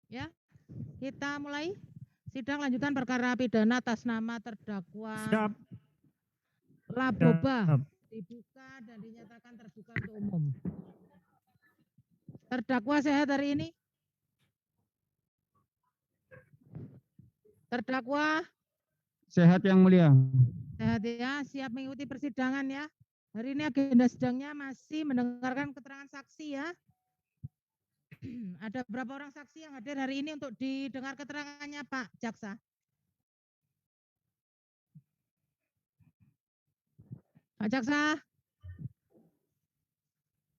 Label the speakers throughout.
Speaker 1: Ya, kita mulai sidang lanjutan perkara pidana atas nama terdakwa
Speaker 2: Siap.
Speaker 1: Laboba
Speaker 2: Siap.
Speaker 1: dibuka dan dinyatakan terbuka untuk umum. Terdakwa sehat hari ini? Terdakwa
Speaker 3: Sehat yang mulia.
Speaker 1: sehat ya, siap mengikuti persidangan ya. Hari ini agenda sidangnya masih mendengarkan keterangan saksi ya. Ada berapa orang saksi yang hadir hari ini untuk didengar keterangannya Pak Jaksa? Pak Jaksa?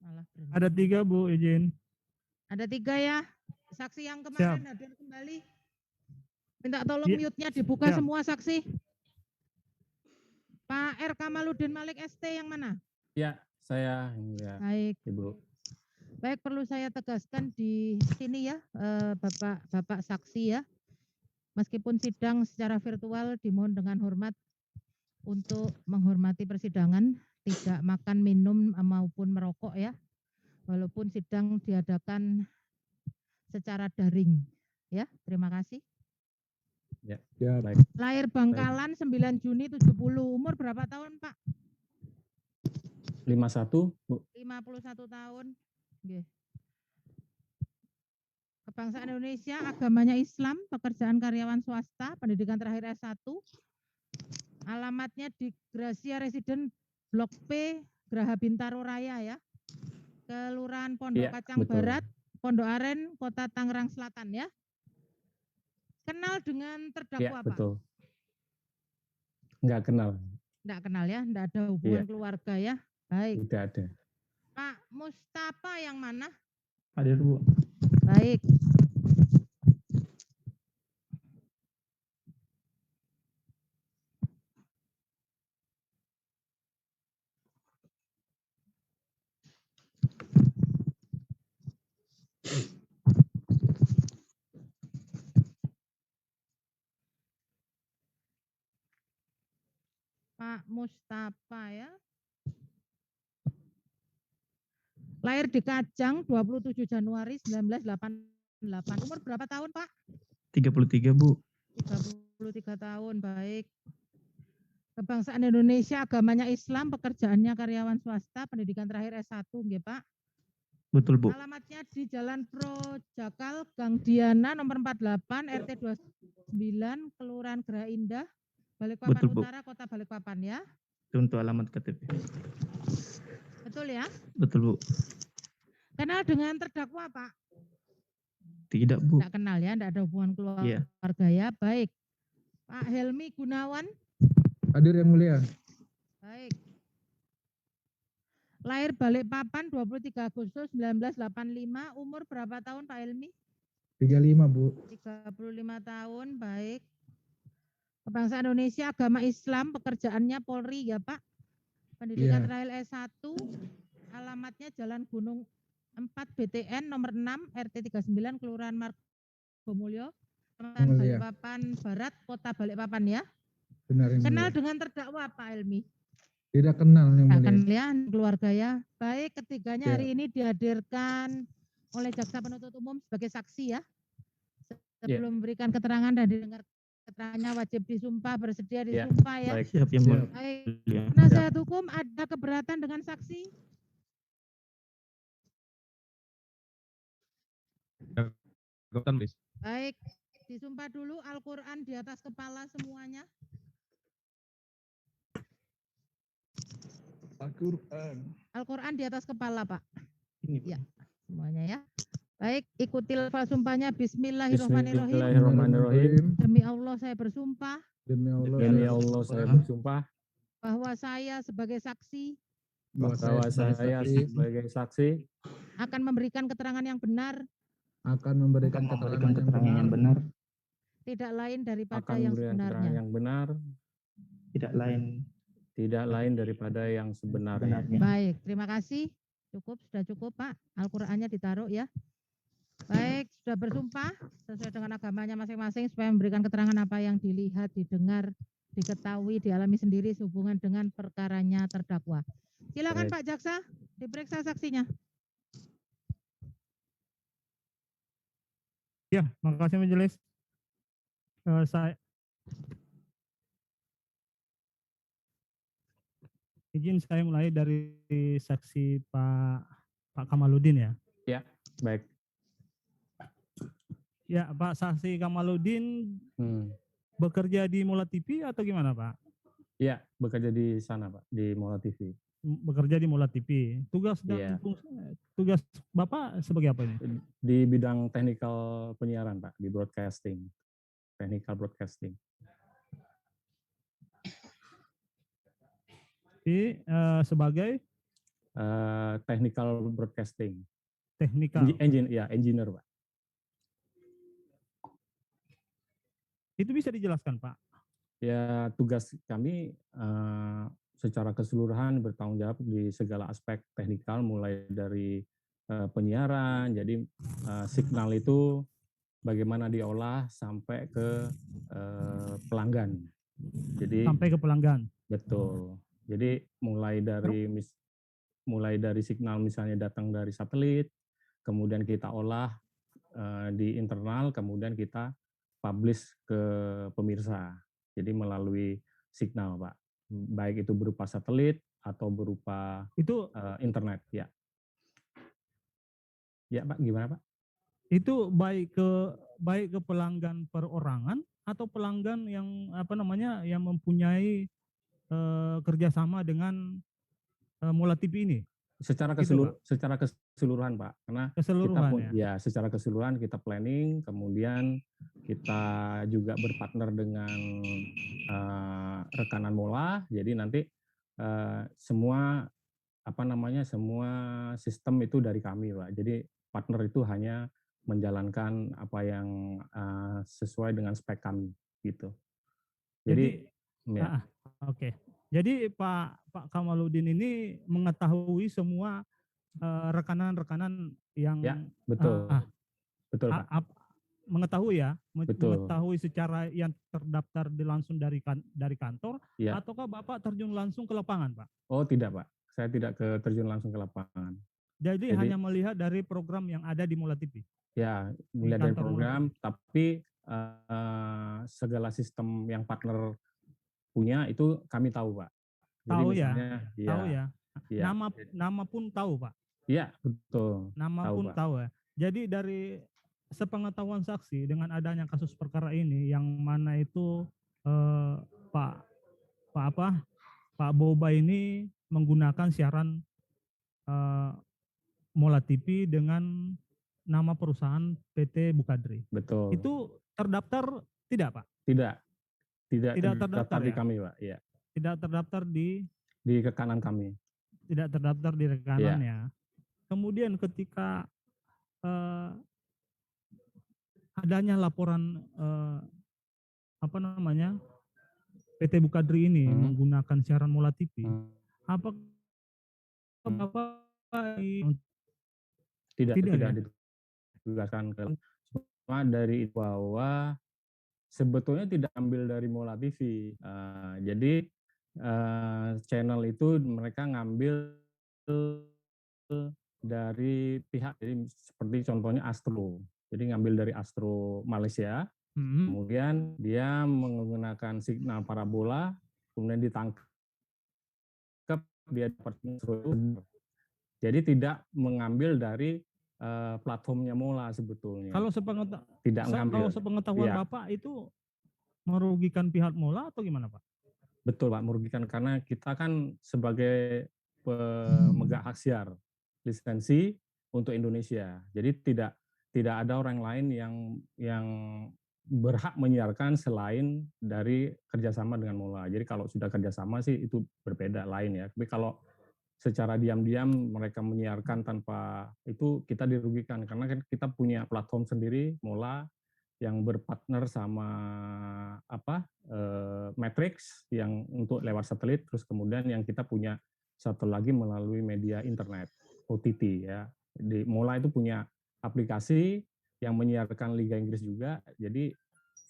Speaker 1: Malah berhenti.
Speaker 2: Ada 3 Bu, izin.
Speaker 1: Ada 3 ya. Saksi yang kemarin hadir kembali. Minta tolong
Speaker 2: Iya.
Speaker 1: mute-nya dibuka
Speaker 2: Siap.
Speaker 1: semua saksi. Pak R. Kamaludin Malik ST yang mana?
Speaker 4: Ya, saya ya,
Speaker 1: Baik.
Speaker 4: Ibu.
Speaker 1: Baik, perlu saya tegaskan di sini ya, Bapak saksi ya. Meskipun sidang secara virtual dimohon dengan hormat untuk menghormati persidangan, tidak makan, minum maupun merokok ya. Walaupun sidang diadakan secara daring. Ya, terima kasih.
Speaker 4: Ya,
Speaker 3: baik.
Speaker 1: Lahir Bangkalan 9 Juni 70. Umur berapa tahun, Pak?
Speaker 4: 51, Bu.
Speaker 1: 51 tahun. Oke. Kebangsaan Indonesia, agamanya Islam, pekerjaan karyawan swasta, pendidikan terakhir S1. Alamatnya di Gracia Residen Blok P, Graha Bintaro Raya ya. Kelurahan Pondok
Speaker 4: Iya,
Speaker 1: Kacang
Speaker 4: betul.
Speaker 1: Barat, Pondok Aren, Kota Tangerang Selatan ya. Kenal dengan
Speaker 4: Iya,
Speaker 1: terdakwa, Pak?
Speaker 4: betul. Enggak kenal.
Speaker 1: Enggak kenal ya, enggak ada hubungan
Speaker 4: Iya.
Speaker 1: keluarga ya. Baik.
Speaker 4: Tidak ada.
Speaker 1: Pak Mustafa yang mana?
Speaker 2: Hadir Bu.
Speaker 1: Baik. Pak Mustafa ya. Lahir di Kajang 27 Januari 1988. Umur berapa tahun, Pak?
Speaker 2: 33 Bu.
Speaker 1: 33 tahun, baik. Kebangsaan Indonesia, agamanya Islam, pekerjaannya karyawan swasta, pendidikan terakhir S1, nggih, Pak.
Speaker 2: Betul Bu.
Speaker 1: Alamatnya di Jalan Projakal, Gang Diana, nomor 48, RT 29, Kelurahan Geraha Indah, Balikpapan
Speaker 2: Betul, Bu.
Speaker 1: Utara, Kota Balikpapan ya.
Speaker 2: Itu untuk alamat KTP.
Speaker 1: Betul ya?
Speaker 2: Betul Bu.
Speaker 1: Kenal dengan terdakwa, Pak?
Speaker 2: Tidak Bu.
Speaker 1: Tidak kenal ya, tidak ada hubungan
Speaker 2: Iya.
Speaker 1: keluarga ya. Baik. Pak Helmi Gunawan.
Speaker 3: Hadir yang mulia.
Speaker 1: Baik. Lahir Balikpapan 23 Agustus 1985. Umur berapa tahun Pak Helmi?
Speaker 3: 35 Bu.
Speaker 1: 35 tahun, baik. Kebangsaan Indonesia, agama Islam, pekerjaannya Polri ya Pak. Pendidikan terakhir S1, alamatnya Jalan Gunung 4 BTN nomor 6 RT 39 Kelurahan Margomulyo, Kecamatan Balikpapan Barat, Kota Balikpapan ya.
Speaker 3: Benar yang
Speaker 1: Kenal
Speaker 3: mulia.
Speaker 1: dengan terdakwa Pak Helmi?
Speaker 3: Tidak kenal yang mulia.
Speaker 1: Akan lihat keluarga ya. Baik, ketiganya hari ini dihadirkan oleh jaksa penuntut umum sebagai saksi ya. Sebelum memberikan keterangan dan didengar keterangannya wajib disumpah, bersedia disumpah ya.
Speaker 4: Baik.
Speaker 2: Siap yang mulia.
Speaker 1: Baik. Penasihat hukum, ada keberatan dengan saksi? Baik, disumpah dulu. Al-Quran di atas kepala semuanya.
Speaker 3: Al-Quran.
Speaker 1: Al-Quran di atas kepala Pak.
Speaker 2: Ini Bu.
Speaker 1: Ya, semuanya ya. Baik, ikuti lafal sumpahnya. Bismillahirrahmanirrahim.
Speaker 4: Bismillahirrahmanirrahim.
Speaker 1: Demi Allah saya bersumpah
Speaker 3: Demi Allah.
Speaker 4: Demi Allah saya bersumpah
Speaker 1: bahwa saya sebagai saksi
Speaker 4: bahwa saya sebagai saksi
Speaker 1: akan memberikan keterangan yang benar,
Speaker 3: akan memberikan keterangan yang benar.
Speaker 1: tidak lain daripada
Speaker 4: akan
Speaker 1: yang
Speaker 4: memberikan keterangan
Speaker 1: sebenarnya.
Speaker 4: yang benar,
Speaker 2: Tidak lain
Speaker 4: daripada yang sebenarnya.
Speaker 1: Baik, terima kasih. Sudah cukup Pak. Al-Qur'annya ditaruh ya. Baik, sudah bersumpah sesuai dengan agamanya masing-masing supaya memberikan keterangan apa yang dilihat, didengar, diketahui, dialami sendiri sehubungan dengan perkaranya terdakwa. Silakan
Speaker 4: Baik.
Speaker 1: Pak Jaksa, diperiksa saksinya.
Speaker 5: Ya, makasih majelis. Saya izin saya mulai dari saksi Pak Kamaludin ya.
Speaker 4: Ya, baik.
Speaker 5: Ya, Pak Saksi Kamaludin bekerja di Mola TV atau gimana Pak?
Speaker 4: Ya, bekerja di sana Pak, di Mola TV.
Speaker 5: Bekerja di Mola TV. Tugas dan
Speaker 4: Iya.
Speaker 5: tugas Bapak sebagai apa ini?
Speaker 4: Di bidang teknikal penyiaran Pak, di broadcasting. Technical broadcasting.
Speaker 5: Sebagai
Speaker 4: Technical broadcasting.
Speaker 5: teknikal.
Speaker 4: Engineer Pak.
Speaker 5: Itu bisa dijelaskan Pak?
Speaker 4: Ya, tugas kami secara keseluruhan bertanggung jawab di segala aspek teknikal, mulai dari penyiaran, jadi signal itu bagaimana diolah sampai ke pelanggan. Jadi
Speaker 5: Sampai ke pelanggan.
Speaker 4: betul. Jadi mulai dari signal misalnya datang dari satelit, kemudian kita olah di internal, kemudian kita publish ke pemirsa. Jadi melalui signal, Pak. Baik itu berupa satelit atau berupa
Speaker 5: Itu
Speaker 4: internet, ya. Ya, Pak, gimana, Pak?
Speaker 5: itu baik ke pelanggan perorangan atau pelanggan yang yang mempunyai kerjasama dengan Mola TV ini?
Speaker 4: Secara
Speaker 5: Gitu,
Speaker 4: keseluruhan, Pak. Karena
Speaker 5: Keseluruhan ya.
Speaker 4: secara keseluruhan kita planning, kemudian kita juga berpartner dengan rekanan Mola. Jadi nanti semua semua sistem itu dari kami, Pak. Jadi partner itu hanya menjalankan apa yang sesuai dengan spek kami, gitu. Jadi ya.
Speaker 5: Oke. Jadi Pak Kamaludin ini mengetahui semua rekanan-rekanan yang
Speaker 4: Ya, betul. Betul, Pak.
Speaker 5: Mengetahui ya,
Speaker 4: Betul.
Speaker 5: mengetahui secara yang terdaftar langsung dari kantor,
Speaker 4: Ya.
Speaker 5: ataukah Bapak terjun langsung ke lapangan, Pak?
Speaker 4: Oh, tidak, Pak. Saya tidak terjun langsung ke lapangan.
Speaker 5: Jadi hanya melihat dari program yang ada di Mola TV?
Speaker 4: Ya, melihat dari program, tapi segala sistem yang partner punya itu kami tahu, Pak. Jadi
Speaker 5: tahu
Speaker 4: misalnya,
Speaker 5: ya, tahu ya.
Speaker 4: Ya.
Speaker 5: Nama pun tahu, Pak.
Speaker 4: Iya, betul.
Speaker 5: Nama
Speaker 4: tahu,
Speaker 5: pun
Speaker 4: Pak.
Speaker 5: tahu ya. Jadi dari sepengetahuan saksi dengan adanya kasus perkara ini, yang mana itu Pak Boba ini menggunakan siaran Mola TV dengan nama perusahaan PT Bukadri.
Speaker 4: Betul.
Speaker 5: Itu terdaftar tidak, Pak?
Speaker 4: Tidak
Speaker 5: terdaftar
Speaker 4: di
Speaker 5: ya?
Speaker 4: kami, Pak. Ya.
Speaker 5: Tidak terdaftar di
Speaker 4: rekanan kami.
Speaker 5: Tidak terdaftar di rekanannya. Kemudian ketika adanya laporan PT Bukadri ini menggunakan siaran Mola TV, apa Bapak
Speaker 4: tidak
Speaker 5: ya?
Speaker 4: ditugaskan ke cuma dari bahwa sebetulnya tidak ambil dari Mola TV. Jadi channel itu mereka ngambil dari pihak, jadi seperti contohnya Astro. Jadi ngambil dari Astro Malaysia, kemudian dia menggunakan signal parabola, kemudian ditangkap, dia dapat jadi tidak mengambil dari platformnya Mola sebetulnya.
Speaker 5: Kalau sepengetahuan Bapak itu merugikan pihak Mola atau gimana, Pak?
Speaker 4: Betul, Pak, merugikan karena kita kan sebagai pemegang hak siar lisensi untuk Indonesia. Jadi tidak ada orang lain yang berhak menyiarkan selain dari kerjasama dengan Mola. Jadi kalau sudah kerjasama sih itu berbeda lain ya. Tapi kalau secara diam-diam mereka menyiarkan tanpa itu, kita dirugikan karena kan kita punya platform sendiri Mola yang berpartner sama Matrix yang untuk lewat satelit, terus kemudian yang kita punya satu lagi melalui media internet OTT ya. Di Mola itu punya aplikasi yang menyiarkan Liga Inggris juga. Jadi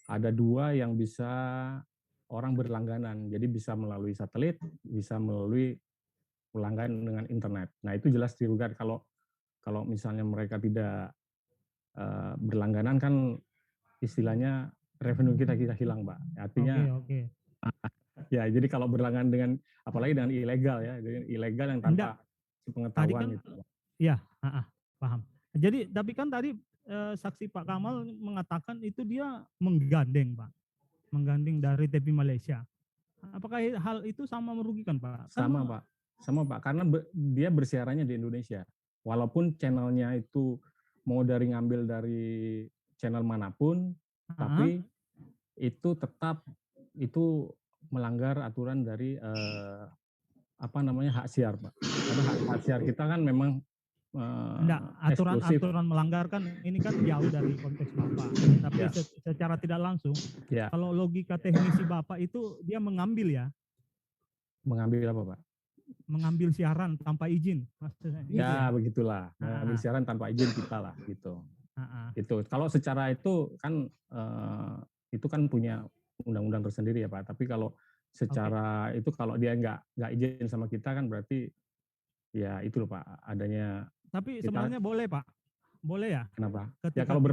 Speaker 4: ada dua yang bisa orang berlangganan. Jadi bisa melalui satelit, bisa melalui pelanggan dengan internet. Nah, itu jelas dirugikan kalau misalnya mereka tidak berlangganan kan istilahnya revenue kita hilang, Pak. Artinya
Speaker 5: Oke.
Speaker 4: ya jadi kalau berlangganan dengan apalagi dengan ilegal ya, dengan ilegal yang tanpa
Speaker 5: Tadi
Speaker 4: pengetahuan
Speaker 5: kan,
Speaker 4: gitu.
Speaker 5: ya, paham. Jadi tapi kan tadi saksi Pak Kamal mengatakan itu dia menggandeng, Pak, menggandeng dari TV Malaysia. Apakah hal itu sama merugikan, Pak?
Speaker 4: Sama, Pak. Sama, Pak. Karena dia bersiarannya di Indonesia. Walaupun channelnya itu mau ngambil dari channel manapun, tapi itu tetap itu melanggar aturan dari hak siar, Pak. Karena hak siar kita kan memang
Speaker 5: Enggak,
Speaker 4: eksklusif.
Speaker 5: aturan melanggar kan ini kan jauh dari konteks Bapak. Tapi
Speaker 4: Ya.
Speaker 5: secara tidak langsung,
Speaker 4: Ya.
Speaker 5: kalau logika teknisi Bapak itu dia mengambil ya,
Speaker 4: Mengambil apa, Pak?
Speaker 5: mengambil siaran tanpa izin. Maksudnya, gitu
Speaker 4: Ya, begitulah. Mengambil
Speaker 5: Ah.
Speaker 4: siaran tanpa izin kita lah, gitu.
Speaker 5: Ah.
Speaker 4: Itu. Kalau secara itu kan punya undang-undang tersendiri ya, Pak. Tapi kalau secara itu kalau dia nggak izin sama kita kan berarti ya itu loh, Pak, adanya.
Speaker 5: Tapi
Speaker 4: Kita-
Speaker 5: sebenarnya boleh, Pak. Boleh ya?
Speaker 4: Kenapa?
Speaker 5: Ketika
Speaker 4: Ya kalau
Speaker 5: kita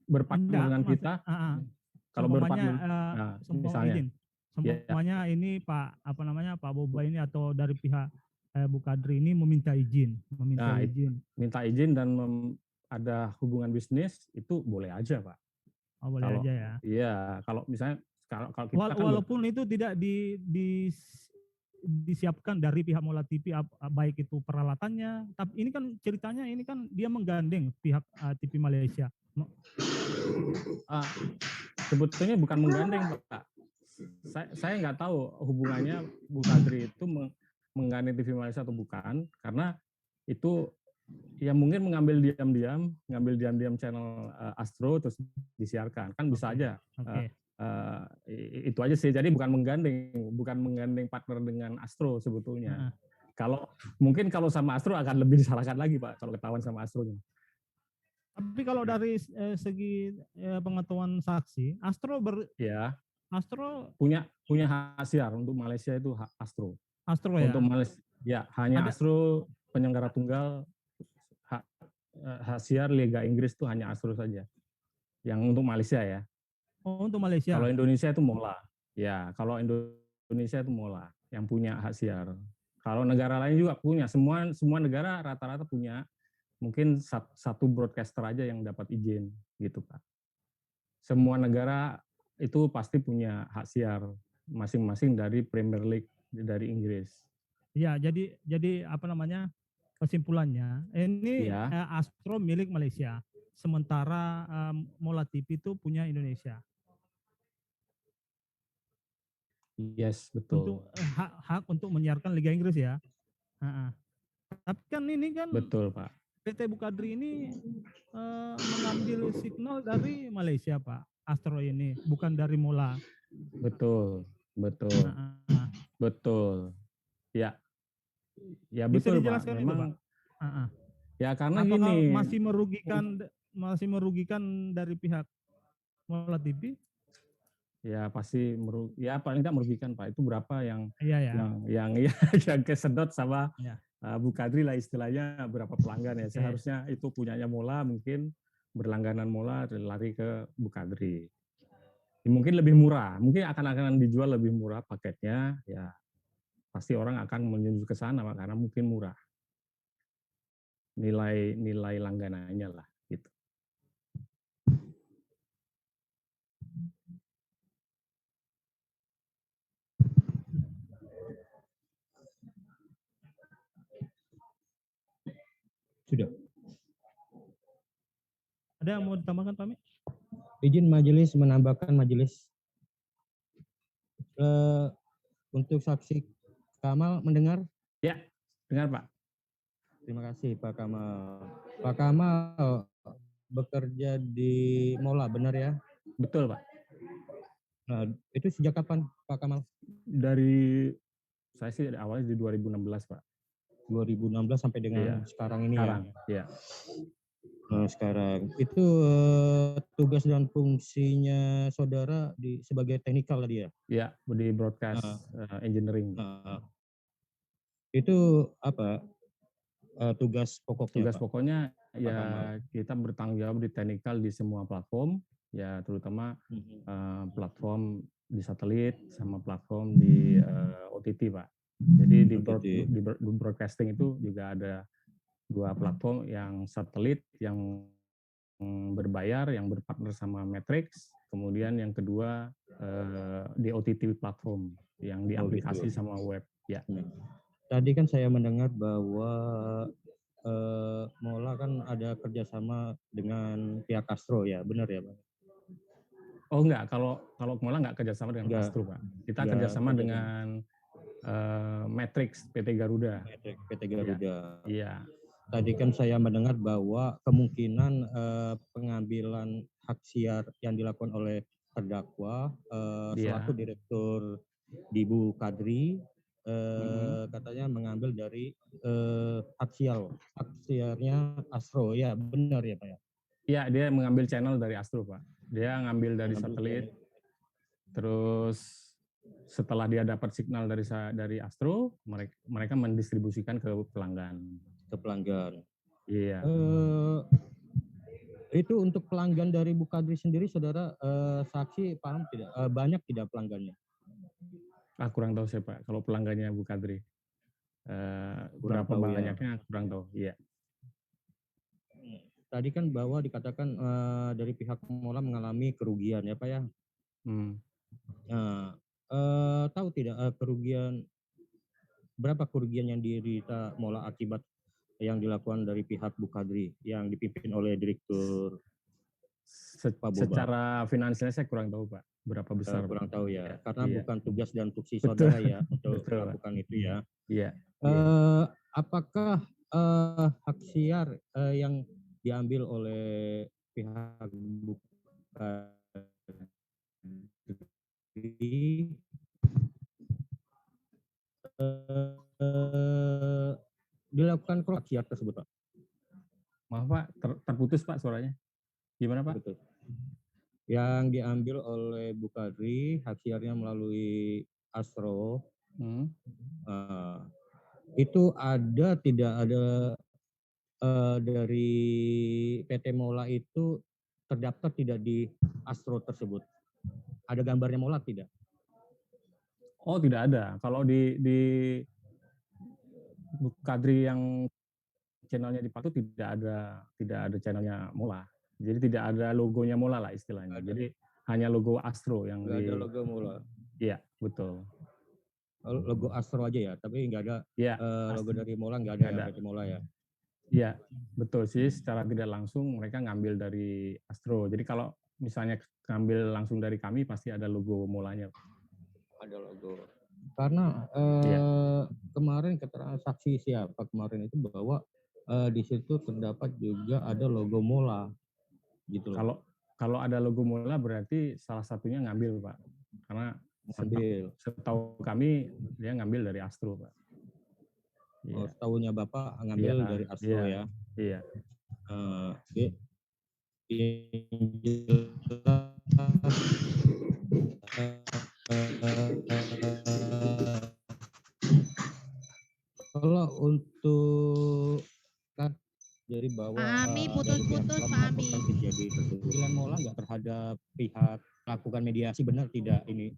Speaker 4: berpartner dengan kita, kalau
Speaker 5: seumpamanya,
Speaker 4: berpartner,
Speaker 5: seumpama
Speaker 4: misalnya.
Speaker 5: izin. Seumpamanya ini Pak Boba ini atau dari pihak Bu Kadri ini meminta izin,
Speaker 4: Nah,
Speaker 5: izin.
Speaker 4: minta izin dan ada hubungan bisnis itu boleh aja, Pak.
Speaker 5: Oh, boleh
Speaker 4: Kalau-
Speaker 5: aja ya.
Speaker 4: Iya, kalau misalnya kalau kita kan
Speaker 5: Walaupun itu tidak disiapkan dari pihak Mola TV, baik itu peralatannya, tapi ini kan ceritanya ini kan dia menggandeng pihak TV Malaysia.
Speaker 4: sebetulnya bukan menggandeng, Pak. Saya nggak tahu hubungannya Bu Kadri itu menggandeng TV Malaysia atau bukan, karena itu ya mungkin mengambil diam-diam channel Astro terus disiarkan, kan bisa aja.
Speaker 5: Oke.
Speaker 4: Itu aja sih. Jadi bukan menggandeng partner dengan Astro sebetulnya. Kalau sama Astro akan lebih disalahkan lagi, Pak, kalau ketahuan sama Astronya.
Speaker 5: Tapi kalau dari segi pengetahuan saksi, Astro
Speaker 4: punya hak siar untuk Malaysia itu hak Astro.
Speaker 5: Astro ya.
Speaker 4: Untuk Malaysia ya hanya Astro penyelenggara tunggal, hak siar Liga Inggris itu hanya Astro saja. Yang untuk Malaysia ya.
Speaker 5: Oh, untuk Malaysia.
Speaker 4: Kalau Indonesia itu Mola. Ya, kalau Indonesia itu Mola yang punya hak siar. Kalau negara lain juga punya. Semua negara rata-rata punya. Mungkin satu broadcaster aja yang dapat izin gitu, Pak. Semua negara itu pasti punya hak siar masing-masing dari Premier League dari Inggris.
Speaker 5: Ya, jadi apa namanya? Kesimpulannya, ini Astro milik Malaysia. Sementara Mola TV itu punya Indonesia.
Speaker 4: Yes, betul.
Speaker 5: Untuk hak untuk menyiarkan Liga Inggris ya. Tapi kan ini kan
Speaker 4: betul, Pak.
Speaker 5: PT Bu Kadri ini mengambil signal dari Malaysia, Pak. Astro ini bukan dari Mola.
Speaker 4: Betul. Betul. Ya. Ya
Speaker 5: Bisa
Speaker 4: betul,
Speaker 5: dijelaskan
Speaker 4: Pak.
Speaker 5: itu,
Speaker 4: Memang.
Speaker 5: Pak?
Speaker 4: Ya karena
Speaker 5: apakah
Speaker 4: gini.
Speaker 5: masih merugikan dari pihak Mola TV?
Speaker 4: Ya pasti paling tidak merugikan, Pak. Itu berapa yang kesedot sama Bu Kadri lah istilahnya, berapa pelanggan ya. Seharusnya itu punyanya Mola, mungkin berlangganan Mola lari ke Bu Kadri. Mungkin lebih murah, mungkin akan dijual lebih murah paketnya, ya pasti orang akan menuju ke sana, Pak, karena mungkin murah nilai langganannya lah gitu.
Speaker 6: Sudah.
Speaker 5: Ada yang mau ditambahkan, Pak Mi?
Speaker 6: Izin majelis menambahkan majelis. Untuk saksi Kamal mendengar?
Speaker 4: Ya, dengar, Pak.
Speaker 6: Terima kasih, Pak Kamal. Pak Kamal bekerja di Mola, benar ya?
Speaker 4: Betul, Pak.
Speaker 6: Nah, itu sejak kapan, Pak Kamal?
Speaker 4: Saya sih awalnya di 2016, Pak.
Speaker 6: 2016 sampai dengan sekarang ini
Speaker 4: ya?
Speaker 6: Nah, sekarang itu tugas dan fungsinya saudara sebagai teknikal tadi ya?
Speaker 4: Ya, di broadcast engineering.
Speaker 6: Itu apa tugas pokoknya?
Speaker 4: Tugas pokoknya
Speaker 6: Pak Kamal?
Speaker 4: kita bertanggung jawab di teknikal di semua platform, ya terutama platform di satelit sama platform di OTT, Pak. Jadi di broadcasting itu juga ada 2 platform, yang satelit yang berbayar, yang berpartner sama Matrix, kemudian yang kedua di OTT platform yang di aplikasi sama web. Ya.
Speaker 6: Tadi kan saya mendengar bahwa Mola kan ada kerjasama dengan pihak Astro ya, benar ya, Pak?
Speaker 4: Oh enggak, kalau Mola enggak kerjasama dengan
Speaker 6: Enggak.
Speaker 4: Astro, Pak. Kita
Speaker 6: Enggak
Speaker 4: kerjasama
Speaker 6: kerjasama.
Speaker 4: dengan Matrix PT Garuda.
Speaker 6: PT Garuda.
Speaker 4: Iya.
Speaker 6: Tadi kan saya mendengar bahwa kemungkinan pengambilan hak siar yang dilakukan oleh terdakwa selaku direktur di Bu Kadri katanya mengambil dari hak siarnya Astro, ya benar ya Pak ya?
Speaker 4: Iya, dia mengambil channel dari Astro, Pak. Dia ngambil dari satelit. Terus setelah dia dapat signal dari Astro, mereka mendistribusikan ke pelanggan. Iya.
Speaker 6: Itu untuk pelanggan dari Bu Kadri sendiri, saudara saksi paham tidak? Banyak tidak pelanggannya?
Speaker 4: Kurang tahu saya, Pak. Kalau pelanggannya Bu Kadri, berapa banyaknya kurang tahu. Iya.
Speaker 6: Tadi kan bahwa dikatakan dari pihak Mola mengalami kerugian ya Pak ya. Tahu tidak berapa kerugian yang diderita Mola akibat yang dilakukan dari pihak Bu Kadri yang dipimpin oleh Direktur Pak Boba?
Speaker 4: Secara finansialnya saya kurang tahu, Pak. Berapa besar?
Speaker 6: Kurang tahu ya, karena bukan tugas dan tuksi
Speaker 4: Betul.
Speaker 6: saudara ya untuk
Speaker 4: Betul,
Speaker 6: melakukan itu ya.
Speaker 4: Iya.
Speaker 6: Apakah hak siar yang diambil oleh pihak Bu Kadri dilakukan hak siar tersebut, Pak?
Speaker 4: Maaf Pak, terputus Pak suaranya. Gimana Pak?
Speaker 6: Betul. Yang diambil oleh Bu Kadri hak siarnya melalui Astro, itu tidak ada dari PT Mola itu terdaftar tidak di Astro tersebut? Ada gambarnya Mola tidak?
Speaker 4: Oh tidak ada. Kalau di Bu Kadri yang channelnya dipakai tidak ada channelnya Mola. Jadi tidak ada logonya Mola lah istilahnya. Jadi hanya logo Astro yang
Speaker 6: ada logo Mola.
Speaker 4: Iya betul.
Speaker 6: Logo Astro aja ya, tapi nggak ada logo dari Mola, nggak ada ya PT Mola ya.
Speaker 4: Iya betul sih. Secara tidak langsung mereka ngambil dari Astro. Jadi kalau misalnya ngambil langsung dari kami pasti ada logo Molanya.
Speaker 6: Ada logo. Karena kemarin keterangan saksi siapa kemarin itu bahwa di situ terdapat juga ada logo Mola, gitu.
Speaker 4: Kalau ada logo Mola berarti salah satunya ngambil Pak, karena setahu kami dia ngambil dari Astro Pak.
Speaker 6: Oh, setahunya Bapak ngambil dari Astro ya?
Speaker 4: Iya.
Speaker 6: Kalau untuk jadi bahwa
Speaker 1: Pak Ami putus-putus Pak Ami.
Speaker 6: Kejadian Mola nggak terhadap pihak melakukan mediasi, benar tidak ini?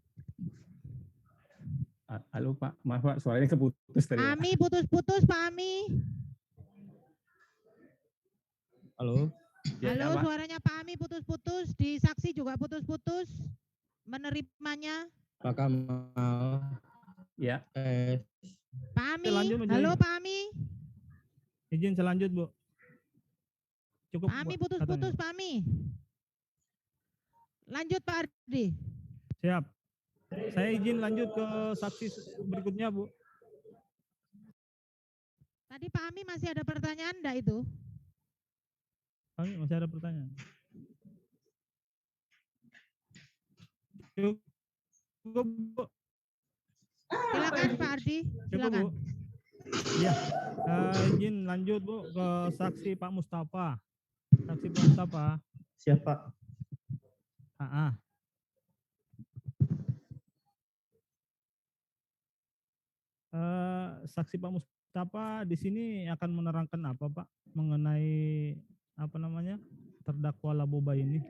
Speaker 4: Halo Pak, maaf Pak, suaranya keputus tadi.
Speaker 1: Pak Ami putus-putus Pak Ami.
Speaker 6: Halo.
Speaker 1: Halo, suaranya Pak Ami putus-putus, di saksi juga putus-putus. Menerimanya.
Speaker 6: Pak Kamal.
Speaker 4: Ya.
Speaker 1: Pak Ami. Halo Pak Ami.
Speaker 5: Izin selanjut Bu. Cukup.
Speaker 1: Pak Ami putus-putus Pak Ami. Lanjut Pak Ardi.
Speaker 5: Siap. Saya izin lanjut ke saksi berikutnya Bu.
Speaker 1: Tadi Pak Ami masih ada pertanyaan enggak itu?
Speaker 5: Kami masih ada pertanyaan. Cukup Bu.
Speaker 1: Silakan Pak Ardi. Silakan.
Speaker 5: Cukup, Bu. Ya, izin lanjut Bu ke saksi Pak Mustafa. Saksi Pak Mustafa.
Speaker 2: Siapa?
Speaker 5: Saksi Pak Mustafa Mustafa di sini akan menerangkan apa Pak mengenai apa namanya terdakwa Laboba ini?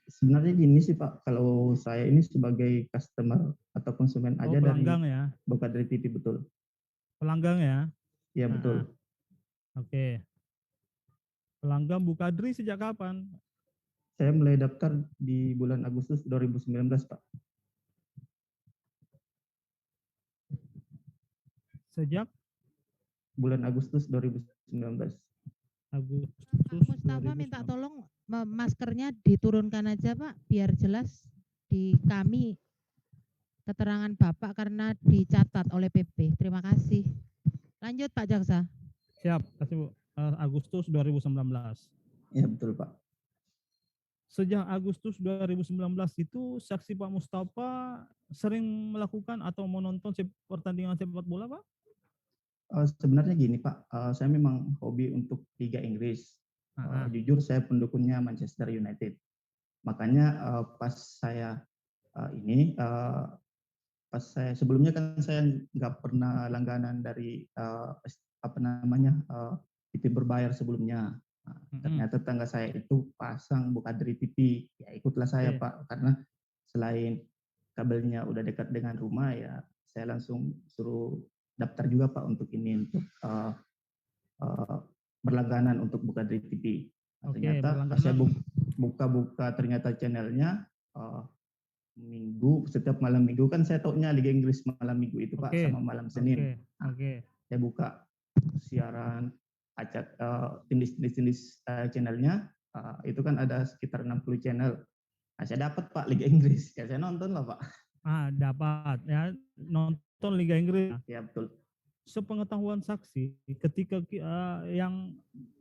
Speaker 2: Sebenarnya gini sih Pak, kalau saya ini sebagai customer atau konsumen
Speaker 5: Oh
Speaker 2: aja dari
Speaker 5: pelanggan ya,
Speaker 2: Bukadri TV, betul.
Speaker 5: pelanggan ya.
Speaker 2: Iya
Speaker 5: Ah,
Speaker 2: betul.
Speaker 5: Oke. Pelanggan Bukadri sejak kapan?
Speaker 2: Saya mulai daftar di bulan Agustus 2019 Pak.
Speaker 5: Sejak
Speaker 2: Bulan Agustus 2019.
Speaker 5: Agustus
Speaker 1: Pak Mustafa minta
Speaker 5: 2019.
Speaker 1: tolong maskernya diturunkan aja Pak, biar jelas di kami keterangan Bapak karena dicatat oleh PP. Terima kasih. Lanjut Pak Jaksa.
Speaker 5: Siap, kasih Bu. Agustus 2019.
Speaker 2: Iya betul Pak.
Speaker 5: Sejak Agustus 2019 itu saksi Pak Mustafa sering melakukan atau menonton pertandingan sepak bola Pak?
Speaker 2: Sebenarnya gini Pak, saya memang hobi untuk Liga Inggris. Jujur saya pendukungnya Manchester United. Makanya pas saya pas saya sebelumnya kan saya nggak pernah langganan dari apa namanya TV berbayar sebelumnya. Nah, ternyata tetangga saya itu pasang Bukadri TV, ya ikutlah saya
Speaker 5: Oke.
Speaker 2: Pak, karena selain kabelnya udah dekat dengan rumah ya, saya langsung suruh daftar juga Pak untuk ini untuk berlangganan untuk Bukadri TV. Nah,
Speaker 5: Oke,
Speaker 2: ternyata pas saya
Speaker 5: berlangganan.
Speaker 2: buka ternyata channelnya setiap malam minggu kan saya taunya Liga Inggris malam minggu itu Pak,
Speaker 5: Oke.
Speaker 2: sama malam Senin. Nah,
Speaker 5: Oke.
Speaker 2: saya buka siaran acak jenis-jenis channelnya, itu kan ada sekitar 60 channel. Nah, saya dapat Pak Liga Inggris, ya saya nonton lah Pak.
Speaker 5: Dapat ya nonton Liga Inggris.
Speaker 2: Ya betul.
Speaker 5: Sepengetahuan saksi, ketika yang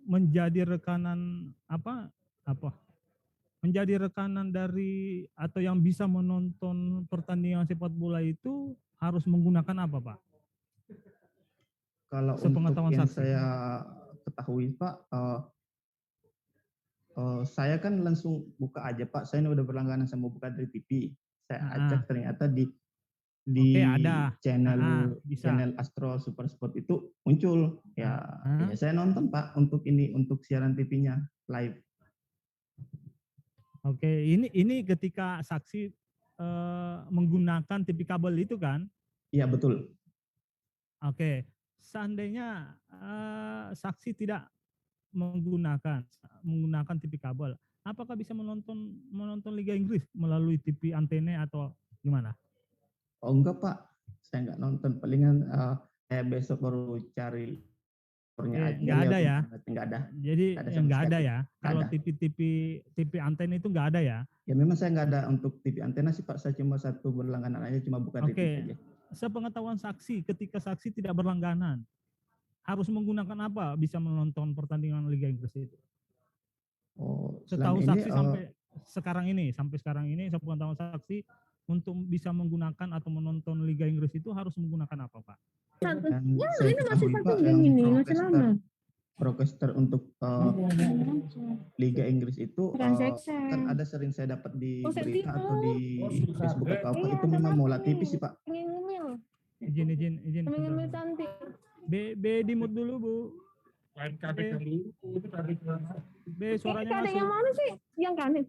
Speaker 5: menjadi rekanan menjadi rekanan dari atau yang bisa menonton pertandingan sepak bola itu harus menggunakan apa Pak?
Speaker 2: Kalau untuk
Speaker 5: Sepengetahuan
Speaker 2: yang
Speaker 5: saksi.
Speaker 2: saya ketahui Pak, saya kan langsung buka aja Pak, saya ini udah berlangganan sama Bukadri TV. Saya acak ternyata di
Speaker 5: Oke, ada. Bisa.
Speaker 2: channel Astro Super Sport itu muncul. Ya saya nonton Pak untuk siaran TV-nya live.
Speaker 5: Oke, ini ketika saksi menggunakan TV kabel itu kan?
Speaker 2: Iya betul.
Speaker 5: Oke, seandainya saksi tidak menggunakan TV kabel, apakah bisa menonton Liga Inggris melalui TV antena atau gimana?
Speaker 2: Oh enggak Pak, saya nggak nonton. Palingan saya besok baru cari.
Speaker 5: Nggak ada ya?
Speaker 2: Nggak ada.
Speaker 5: Jadi nggak ada ya? Kalau TV antena itu nggak ada ya?
Speaker 2: Ya memang saya nggak ada untuk TV antena sih Pak, saya cuma satu berlangganan aja, cuma bukan TV aja.
Speaker 5: Sepengetahuan saksi, ketika saksi tidak berlangganan, harus menggunakan apa bisa menonton pertandingan Liga Inggris itu? Setahu saksi sampai sekarang ini, sepengetahuan saksi untuk bisa menggunakan atau menonton Liga Inggris itu harus menggunakan apa Pak?
Speaker 7: Ini masih satu jam ini, masih lama.
Speaker 2: Broadcaster untuk Liga Inggris itu kan ada sering saya dapat di berita atau di Facebook atau apa, itu memang Mola TV sih Pak.
Speaker 5: Izin.
Speaker 7: Ngomel cantik.
Speaker 5: B di mute dulu Bu. B suaranya masuk.
Speaker 7: Yang mana sih? Yang kanan.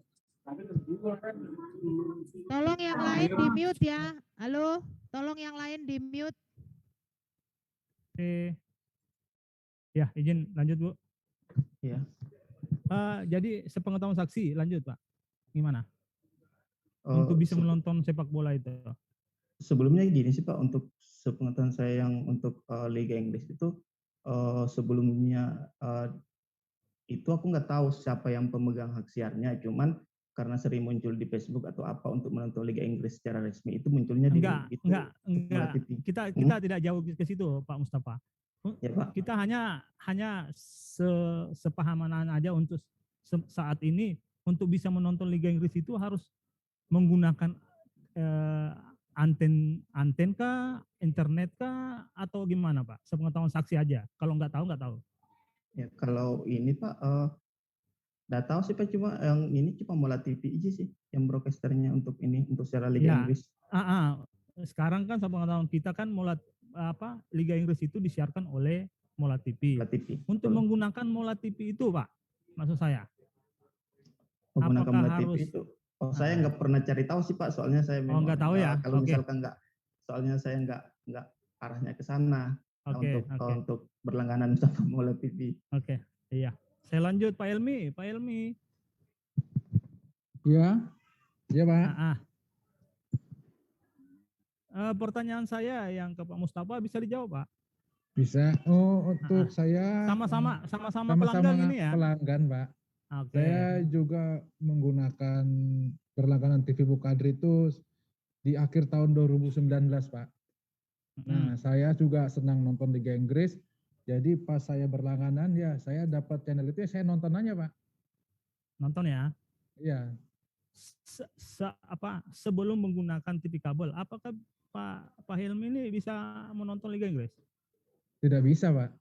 Speaker 1: Tolong yang lain di mute ya. Halo, tolong yang lain di mute.
Speaker 5: Ya, izin lanjut Bu.
Speaker 2: Ya.
Speaker 5: Jadi sepengetahuan saksi, lanjut Pak. Gimana? Untuk bisa menonton sepak bola itu.
Speaker 2: Sebelumnya gini sih Pak, untuk sepengetahuan saya yang untuk Liga Inggris itu sebelumnya itu aku nggak tahu siapa yang pemegang hak siarnya, cuman karena sering muncul di Facebook atau apa untuk menonton Liga Inggris secara resmi itu munculnya
Speaker 5: enggak.
Speaker 2: kita
Speaker 5: Kita tidak jauh ke situ Pak Mustafa.
Speaker 2: Ya, Pak.
Speaker 5: Kita hanya sepahaman aja untuk saat ini untuk bisa menonton Liga Inggris itu harus menggunakan anten kah, internet kah, atau gimana Pak? Sepengetahuan saksi aja. Kalau nggak tahu.
Speaker 2: Ya kalau ini Pak, nggak tahu sih Pak, cuma yang ini cuma Mola TV aja sih yang broadcasternya untuk secara Liga Inggris.
Speaker 5: Sekarang kan sepengetahuan kita kan Liga Inggris itu disiarkan oleh Mola TV.
Speaker 2: TV.
Speaker 5: Untuk
Speaker 2: Betul.
Speaker 5: menggunakan Mola TV itu, Pak, maksud saya,
Speaker 2: Menggunakan
Speaker 5: apakah
Speaker 2: Mola TV
Speaker 5: harus
Speaker 2: itu. Oh, saya nggak pernah cari tahu sih Pak, soalnya saya memang
Speaker 5: nggak tahu ya?
Speaker 2: kalau
Speaker 5: Oke.
Speaker 2: misalkan nggak, soalnya saya nggak arahnya ke sana.
Speaker 5: Oke, oke.
Speaker 2: Untuk berlangganan sama Mola TV.
Speaker 5: Oke, iya. Saya lanjut Pak Helmi. Pak Helmi.
Speaker 3: Iya, iya Pak.
Speaker 5: Pertanyaan saya yang ke Pak Mustafa bisa dijawab, Pak?
Speaker 3: Bisa. Oh, untuk saya
Speaker 5: sama-sama pelanggan ini ya?
Speaker 3: Pelanggan, Pak.
Speaker 5: Oke.
Speaker 3: Saya juga menggunakan berlangganan TV Bukadri itu di akhir tahun 2019, Pak. Nah, saya juga senang nonton Liga Inggris. Jadi pas saya berlangganan ya, saya dapat channel itu ya saya nonton aja, Pak.
Speaker 5: Nonton ya?
Speaker 3: Iya.
Speaker 5: Sebelum menggunakan TV kabel, apakah Pak Helmi ini bisa menonton Liga Inggris?
Speaker 3: Tidak bisa, Pak.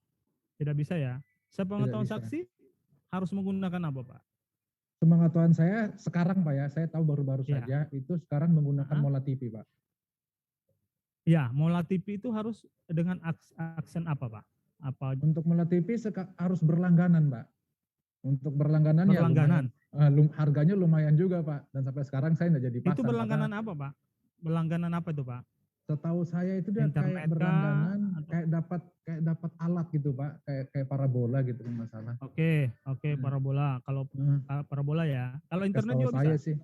Speaker 5: Tidak bisa ya. Sepengetahuan saksi harus menggunakan apa, Pak?
Speaker 3: Sepengetahuan saya sekarang, Pak ya, saya tahu baru-baru saja itu sekarang menggunakan Mola TV, Pak.
Speaker 5: Ya, Mola TV itu harus dengan aksen apa, Pak?
Speaker 3: Untuk Mola TV harus berlangganan, Pak. Untuk berlangganan ya harganya lumayan juga, Pak. Dan sampai sekarang saya nggak jadi pasang.
Speaker 5: Itu berlangganan apa, Pak? Berlangganan apa itu, Pak?
Speaker 3: Setahu saya itu dia kayak berlangganan, kayak dapat alat gitu, Pak, kayak parabola gitu masalah.
Speaker 5: Oke, parabola. Kalau parabola ya. Kalau internet juga
Speaker 3: saya
Speaker 5: bisa.
Speaker 3: Sih.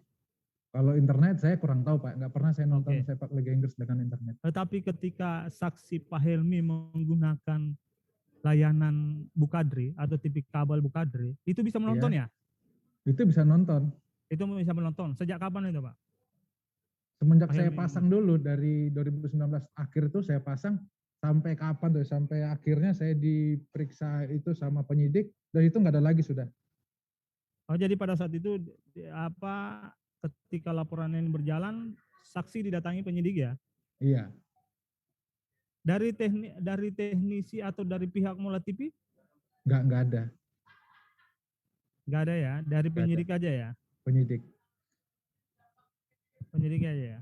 Speaker 3: Kalau internet saya kurang tahu, Pak. Nggak pernah saya nonton sepak Liga Inggris dengan internet.
Speaker 5: Tetapi ketika saksi Pak Helmi menggunakan layanan Bukadri atau TV kabel Bukadri, itu bisa menonton ya?
Speaker 3: Itu bisa nonton.
Speaker 5: Itu bisa menonton. Sejak kapan itu, Pak?
Speaker 3: Semenjak saya pasang dulu dari 2019 akhir itu saya pasang sampai kapan tuh? Sampai akhirnya saya diperiksa itu sama penyidik dan itu nggak ada lagi sudah.
Speaker 5: Oh, jadi pada saat itu ketika laporan ini berjalan, saksi didatangi penyidik ya?
Speaker 3: Iya.
Speaker 5: Dari teknisi atau dari pihak Mola TV?
Speaker 3: Nggak ada.
Speaker 5: Nggak ada ya? Dari penyidik aja ya?
Speaker 3: Penyidik.
Speaker 5: Penyidik aja ya.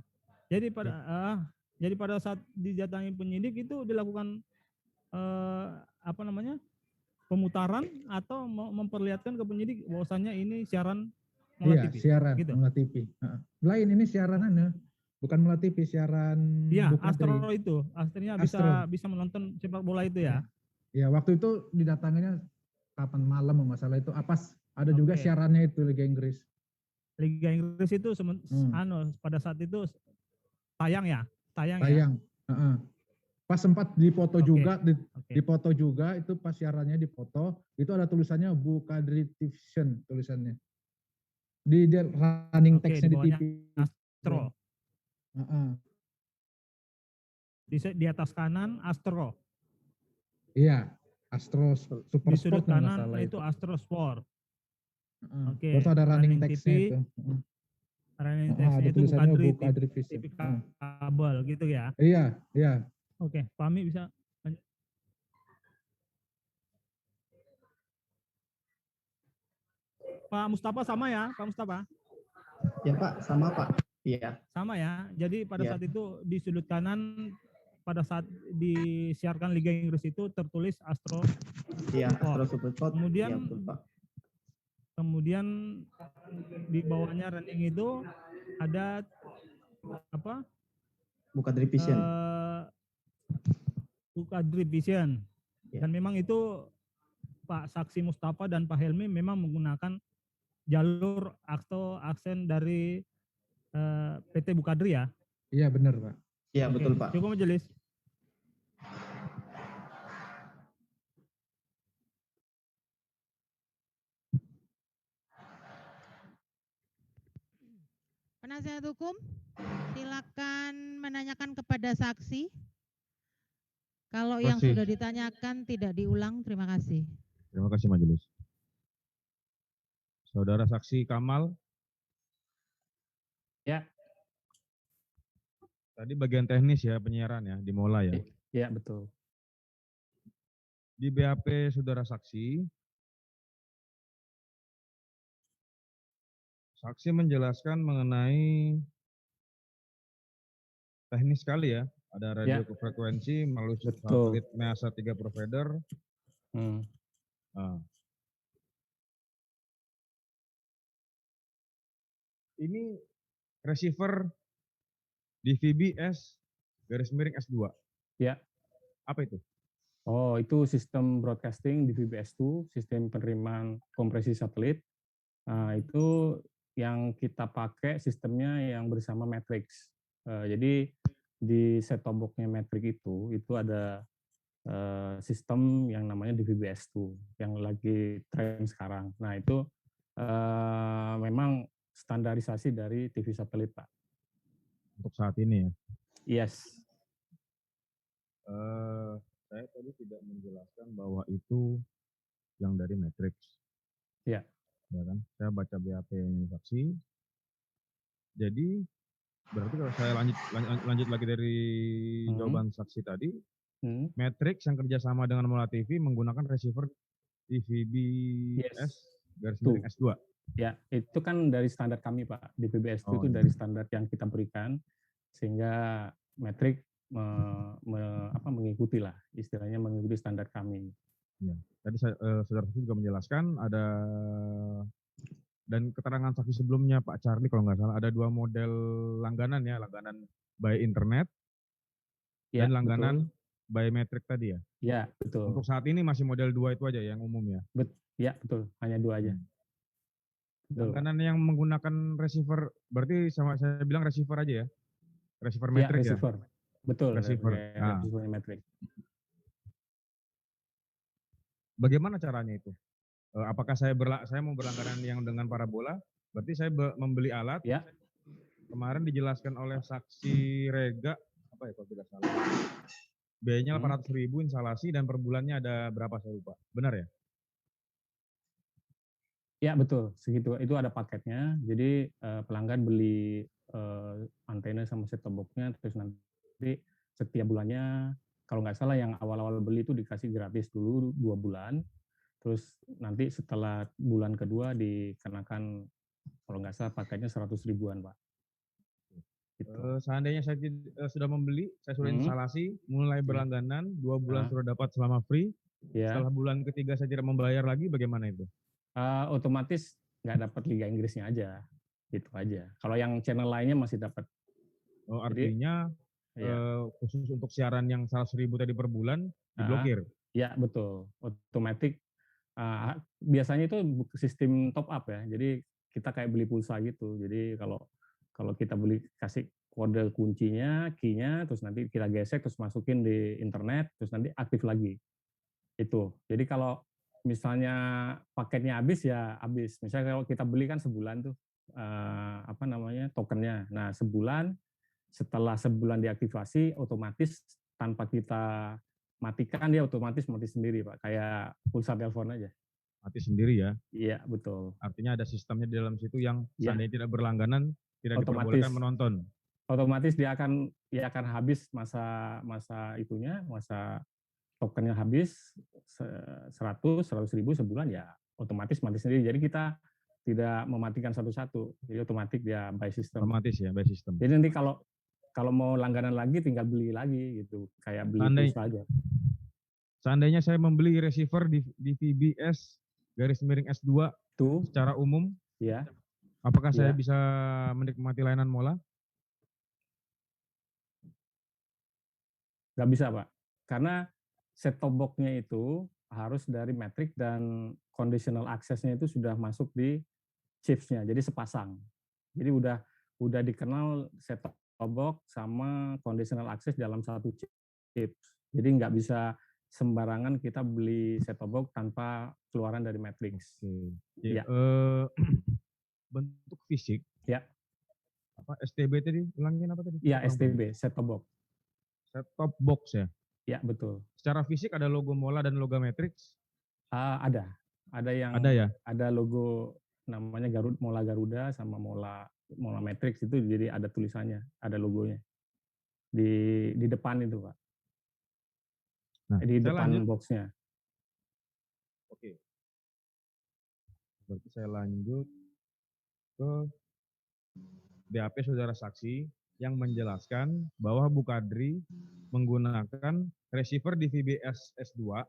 Speaker 5: Jadi pada saat didatangi penyidik itu dilakukan pemutaran atau memperlihatkan ke penyidik bahwasannya ini siaran Mola TV.
Speaker 3: Iya, siaran
Speaker 5: gitu.
Speaker 3: Mola TV. Lain ini siaran bukan Mola TV, siaran
Speaker 5: Iya,
Speaker 3: Bukadri.
Speaker 5: Astro itu. Aslinya bisa menonton sepak bola itu ya.
Speaker 3: Iya, waktu itu didatanginya kapan malam masalah itu. Ada juga siarannya itu Liga Inggris.
Speaker 5: Liga Inggris itu pada saat itu tayang ya?
Speaker 3: Tayang. Pas sempat dipoto juga, dipoto juga itu pas siarannya dipoto, itu ada tulisannya Bukadri Television tulisannya. Di running text-nya di TV.
Speaker 5: Astro. Di atas kanan Astro.
Speaker 3: Iya, Astro Super
Speaker 5: di sudut
Speaker 3: Sport
Speaker 5: kanan itu Astro Sport.
Speaker 3: Terus ada running text-nya itu.
Speaker 5: Running text-nya itu Bukadri TV kabel gitu ya.
Speaker 3: Iya.
Speaker 5: Oke, Pak Ami bisa. Pak Mustafa sama ya, Pak Mustafa?
Speaker 2: Ya Pak, sama Pak. Iya.
Speaker 5: Sama ya. Jadi pada saat itu di sudut kanan pada saat disiarkan Liga Inggris itu tertulis Astro.
Speaker 2: Iya, Astro Super Sport.
Speaker 5: Kemudian
Speaker 2: ya, betul, Pak.
Speaker 5: Kemudian di bawahnya running itu ada apa?
Speaker 2: Bukadri Vision.
Speaker 5: Bukadri Vision. Dan memang itu Pak Saksi Mustafa dan Pak Helmi memang menggunakan jalur atau aksen dari PT Bukadri ya?
Speaker 3: Iya benar Pak.
Speaker 2: Iya betul Pak.
Speaker 5: Cukup majelis.
Speaker 1: Penasihat hukum, silakan menanyakan kepada saksi. Kalau yang sudah ditanyakan tidak diulang, terima kasih.
Speaker 8: Terima kasih majelis. Saudara saksi Kamal.
Speaker 4: Ya.
Speaker 8: Tadi bagian teknis ya penyiaran ya, dimulai ya.
Speaker 4: Ya betul.
Speaker 8: Di BAP saudara saksi, saksi menjelaskan mengenai teknis sekali ya, Ada
Speaker 4: Ya.
Speaker 8: radio frekuensi melalui
Speaker 4: Betul.
Speaker 8: satelit NASA 3 provider.
Speaker 4: Hmm.
Speaker 8: Nah, ini receiver DVB-S garis miring S2.
Speaker 4: Ya.
Speaker 8: Apa itu?
Speaker 4: Oh, itu sistem broadcasting di VBS2, sistem penerimaan kompresi satelit. Nah, itu yang kita pakai sistemnya yang bersama Matrix. Jadi di set-top box-nya Matrix itu ada sistem yang namanya DVB-S2 yang lagi tren sekarang. Nah, itu memang standarisasi dari TV satelit, Pak.
Speaker 8: Untuk saat ini ya.
Speaker 4: Yes.
Speaker 8: Saya tadi tidak menjelaskan bahwa itu yang dari Matrix.
Speaker 4: Ya.
Speaker 8: Ya kan? Saya baca BAP saksi. Jadi berarti kalau saya lanjut lagi dari jawaban saksi tadi, Matrix yang kerjasama dengan Mola TV menggunakan receiver DVB-S garis miring S2.
Speaker 4: Ya, itu kan dari standar kami, Pak. DVB-S2 itu dari standar yang kita berikan, sehingga Matrix mengikuti lah, istilahnya mengikuti standar kami.
Speaker 8: Ya. Tadi saudara saksi juga menjelaskan ada, dan keterangan saksi sebelumnya Pak Charlie kalau nggak salah ada 2 model langganan ya, langganan by internet
Speaker 4: ya,
Speaker 8: dan langganan
Speaker 4: betul.
Speaker 8: by Matrix tadi ya.
Speaker 4: Ya, betul.
Speaker 8: Untuk saat ini masih model 2 itu aja yang umum ya.
Speaker 4: Ya, betul. Hanya 2 aja. Betul.
Speaker 8: Langganan yang menggunakan receiver, berarti sama saya bilang receiver aja ya. Receiver Matrix ya.
Speaker 4: Receiver. Betul.
Speaker 8: Receiver. Nah.
Speaker 4: Receiver Matrix.
Speaker 8: Bagaimana caranya itu? Apakah saya mau berlangganan yang dengan parabola? Berarti saya membeli alat.
Speaker 4: Ya.
Speaker 8: Kemarin dijelaskan oleh saksi Rega, apa ya kalau tidak salah. Biayanya 800.000 instalasi dan per bulannya ada berapa saya lupa. Benar ya?
Speaker 4: Ya, betul. Segitu. Itu ada paketnya. Jadi pelanggan beli antena sama set-top box-nya, terus nanti setiap bulannya, kalau nggak salah yang awal-awal beli itu dikasih gratis dulu 2 bulan. Terus nanti setelah bulan kedua dikenakan kalau nggak salah paketnya 100 ribuan, Pak.
Speaker 8: Gitu. Seandainya saya sudah membeli, saya sudah instalasi, mulai berlangganan, 2 bulan sudah dapat selama free.
Speaker 4: Ya.
Speaker 8: Setelah bulan ketiga saya tidak membayar lagi, bagaimana itu?
Speaker 4: Otomatis nggak dapat Liga Inggrisnya aja, gitu aja. Kalau yang channel lainnya masih dapat.
Speaker 8: Oh, artinya khusus untuk siaran yang 100.000 tadi per bulan diblokir?
Speaker 4: Ya, betul. Otomatis. Biasanya itu sistem top up ya. Jadi kita kayak beli pulsa gitu. Jadi kalau kita beli kasih kode kuncinya, key-nya, terus nanti kita gesek, terus masukin di internet, terus nanti aktif lagi. Itu. Jadi kalau misalnya paketnya habis ya habis. Misalnya kalau kita beli kan sebulan tuh tokennya. Nah, setelah sebulan diaktifasi otomatis tanpa kita matikan dia otomatis mati sendiri, Pak. Kayak pulsa telepon aja.
Speaker 8: Mati sendiri ya?
Speaker 4: Iya, betul.
Speaker 8: Artinya ada sistemnya di dalam situ yang seandainya tidak berlangganan tidak diperbolehkan menonton.
Speaker 4: Otomatis dia akan habis masa tokennya habis 100 ribu sebulan ya otomatis mati sendiri. Jadi kita tidak mematikan satu-satu. Jadi otomatis dia by system.
Speaker 8: Otomatis ya, by system.
Speaker 4: Jadi nanti kalau mau langganan lagi tinggal beli lagi gitu, kayak beli pulsa aja.
Speaker 8: Seandainya saya membeli receiver di VBS garis miring S2 secara umum,
Speaker 4: ya.
Speaker 8: Apakah saya bisa menikmati layanan Mola?
Speaker 4: Nggak bisa, Pak. Karena set-top box-nya itu harus dari Matrix dan conditional access-nya itu sudah masuk di chips-nya, jadi sepasang. Jadi udah dikenal set-top box sama conditional access dalam satu chip. Jadi nggak bisa sembarangan kita beli set-top box tanpa keluaran dari Matrix.
Speaker 8: Ya. Bentuk fisik.
Speaker 4: Ya.
Speaker 8: Apa STB tadi? Ulangin apa tadi?
Speaker 4: Ya, STB, set-top box.
Speaker 8: Set-top box ya?
Speaker 4: Ya, betul.
Speaker 8: Secara fisik ada logo Mola dan logo Matrix?
Speaker 4: Ada. Ada yang ada logo namanya Mola Garuda sama Mola Matrix itu, jadi ada tulisannya, ada logonya di depan itu, Pak. Nah, di depan boxnya.
Speaker 8: Oke. Berarti saya lanjut ke BAP saudara saksi. yang menjelaskan bahwa Bu Kadri menggunakan receiver DVB S2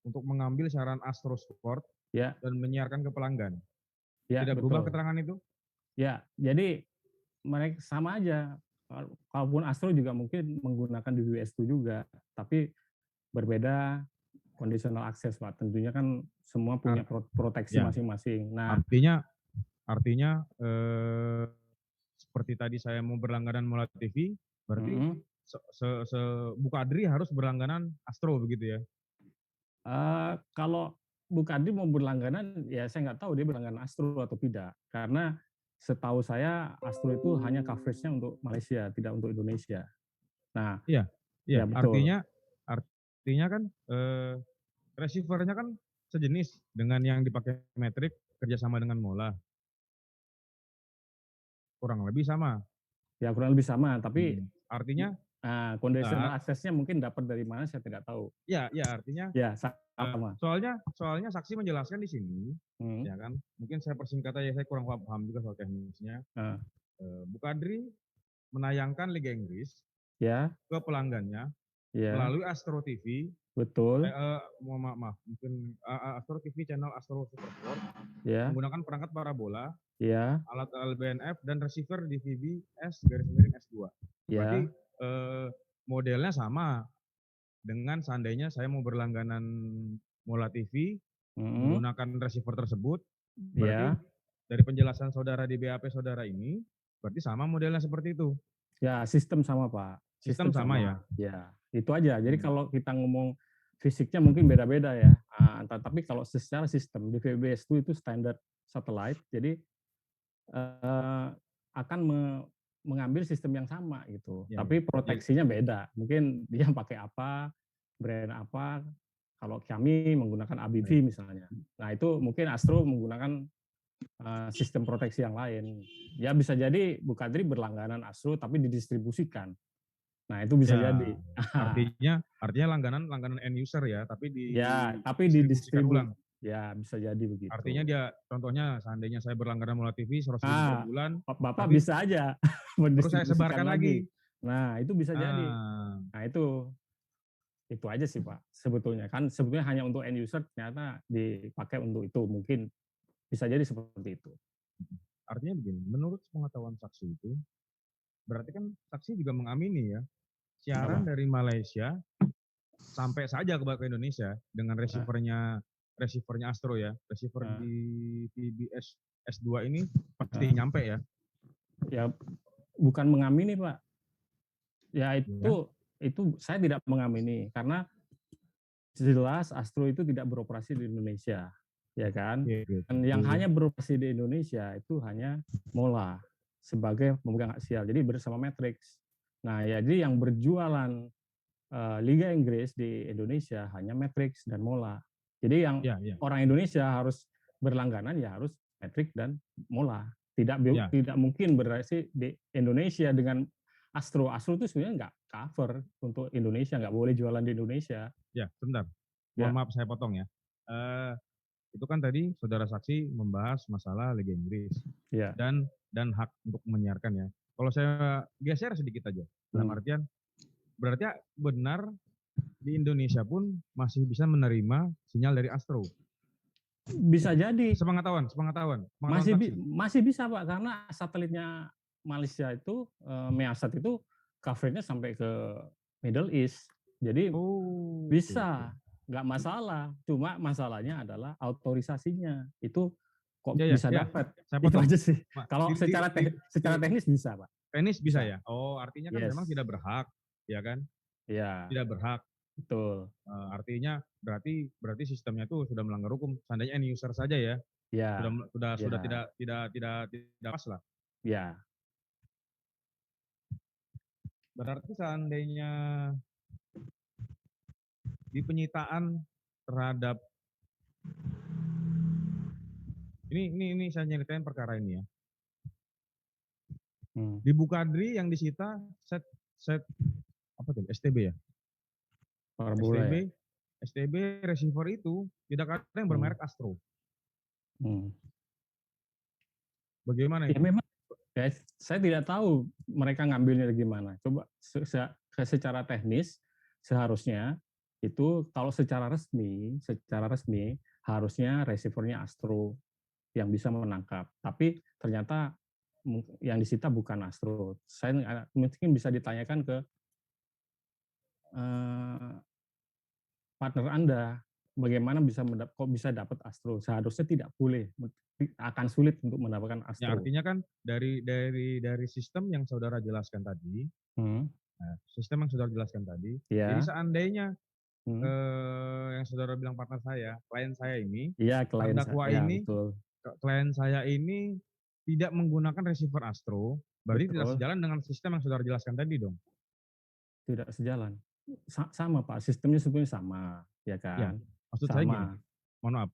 Speaker 8: untuk mengambil siaran Astro Sport dan menyiarkan ke pelanggan. Tidak berubah keterangan itu?
Speaker 4: Ya, jadi mereka sama aja. Kalaupun Astro juga mungkin menggunakan DVB S2 juga, tapi berbeda conditional access, Pak. Tentunya kan semua punya proteksi masing-masing. Nah,
Speaker 8: artinya seperti tadi saya mau berlangganan Mola TV, berarti Bu Kadri harus berlangganan Astro begitu ya?
Speaker 4: Kalau Bu Kadri mau berlangganan, ya saya nggak tahu dia berlangganan Astro atau tidak. Karena setahu saya Astro itu hanya coverage-nya untuk Malaysia, tidak untuk Indonesia. Nah,
Speaker 8: iya,
Speaker 4: betul.
Speaker 8: Artinya kan receiver-nya kan sejenis dengan yang dipakai Matrix kerjasama dengan Mola. Kurang lebih sama.
Speaker 4: Ya kurang lebih sama, tapi
Speaker 8: artinya
Speaker 4: conditional access-nya mungkin dapat dari mana saya tidak tahu.
Speaker 8: Ya artinya.
Speaker 4: Ya sama.
Speaker 8: Soalnya saksi menjelaskan di sini, ya kan. Mungkin saya persingkat aja, saya kurang paham juga soal teknisnya. Bu Kadri menayangkan Liga Inggris ke pelanggannya melalui Astro TV.
Speaker 4: Betul.
Speaker 8: Maaf, mungkin Astro TV channel Astro Supersport menggunakan perangkat parabola, alat LBNF dan receiver DVB S/S2. Berarti modelnya sama dengan seandainya saya mau berlangganan Mola TV menggunakan receiver tersebut. Berarti dari penjelasan saudara di BAP saudara ini, berarti sama modelnya seperti itu.
Speaker 4: Ya, sistem sama, Pak.
Speaker 8: Sistem sama ya?
Speaker 4: Ya, itu aja. Jadi kalau kita ngomong fisiknya mungkin beda-beda ya. Tapi kalau secara sistem, DVB S2 itu standar satellite, jadi akan mengambil sistem yang sama gitu. Tapi proteksinya beda. Mungkin dia pakai apa, brand apa. Kalau kami menggunakan ABV misalnya. Nah itu mungkin Astro menggunakan sistem proteksi yang lain. Ya bisa jadi Bu Kadri berlangganan Astro tapi didistribusikan. Nah itu bisa jadi.
Speaker 8: Artinya langganan end user ya, tapi
Speaker 4: didistribusikan ulang. Ya bisa jadi begitu.
Speaker 8: Artinya dia, contohnya seandainya saya berlangganan Mola TV 100.000 per bulan,
Speaker 4: Bapak bisa aja
Speaker 8: terus saya sebarkan lagi.
Speaker 4: Nah itu bisa jadi. Nah itu aja sih Pak. Sebetulnya hanya untuk end user ternyata dipakai untuk itu, mungkin bisa jadi seperti itu.
Speaker 8: Artinya begini, menurut pengetahuan saksi itu, berarti kan saksi juga mengamini ya, siaran dari Malaysia sampai saja ke Indonesia dengan receivernya Astro ya, receiver di TBS S2 ini pasti nyampe ya?
Speaker 4: Ya bukan mengamini Pak. Ya itu saya tidak mengamini karena jelas Astro itu tidak beroperasi di Indonesia, ya kan? Dan yang hanya beroperasi di Indonesia itu hanya Mola sebagai pemegang hak siar. Jadi bersama Matrix. Nah, jadi yang berjualan Liga Inggris di Indonesia hanya Matrix dan Mola. Jadi yang orang Indonesia harus berlangganan ya harus Matrix dan Mola. Tidak mungkin berarti di Indonesia dengan Astro. Astro itu sebenarnya nggak cover untuk Indonesia, nggak boleh jualan di Indonesia.
Speaker 8: Ya, sebentar. Mohon maaf saya potong ya. Itu kan tadi saudara saksi membahas masalah Liga Inggris dan hak untuk menyiarkan ya. Kalau saya geser sedikit aja, dalam artian berarti benar di Indonesia pun masih bisa menerima sinyal dari Astro.
Speaker 4: Bisa jadi.
Speaker 8: Sepengetahuan.
Speaker 4: Masih bisa Pak, karena satelitnya Malaysia itu Measat itu coverage-nya sampai ke Middle East. Jadi bisa, nggak masalah. Cuma masalahnya adalah autorisasinya. Itu kok bisa dapat. Itu aja sih. Kalau secara teknis bisa Pak.
Speaker 8: Teknis bisa ya? Oh, artinya kan memang tidak berhak, ya kan?
Speaker 4: Iya.
Speaker 8: Tidak berhak.
Speaker 4: Betul.
Speaker 8: Artinya berarti sistemnya itu sudah melanggar hukum. Seandainya end user saja ya.
Speaker 4: Ya.
Speaker 8: Sudah tidak pas lah.
Speaker 4: Ya.
Speaker 8: Berarti seandainya di penyitaan terhadap ini saya nyeritain perkara ini ya. Di Bu Kadri yang disita set apa tuh? STB ya? STB receiver itu tidak ada yang bermerek Astro. Bagaimana itu?
Speaker 4: Ya, saya tidak tahu mereka ngambilnya gimana. Coba secara teknis seharusnya itu kalau secara resmi harusnya receiver-nya Astro yang bisa menangkap. Tapi ternyata yang disita bukan Astro. Saya mungkin bisa ditanyakan ke partner Anda, bagaimana kok bisa dapat Astro? Seharusnya tidak boleh, akan sulit untuk mendapatkan Astro.
Speaker 8: Ya, artinya kan dari sistem yang saudara jelaskan tadi, sistem yang saudara jelaskan tadi, jadi seandainya yang saudara bilang partner saya, klien saya ini, terdakwa ini, klien saya ini tidak menggunakan receiver Astro, berarti tidak sejalan dengan sistem yang saudara jelaskan tadi dong?
Speaker 4: Tidak sejalan. Sama Pak, sistemnya sebenarnya sama, ya kan?
Speaker 8: Ya, maksud saya gini, mohon maaf,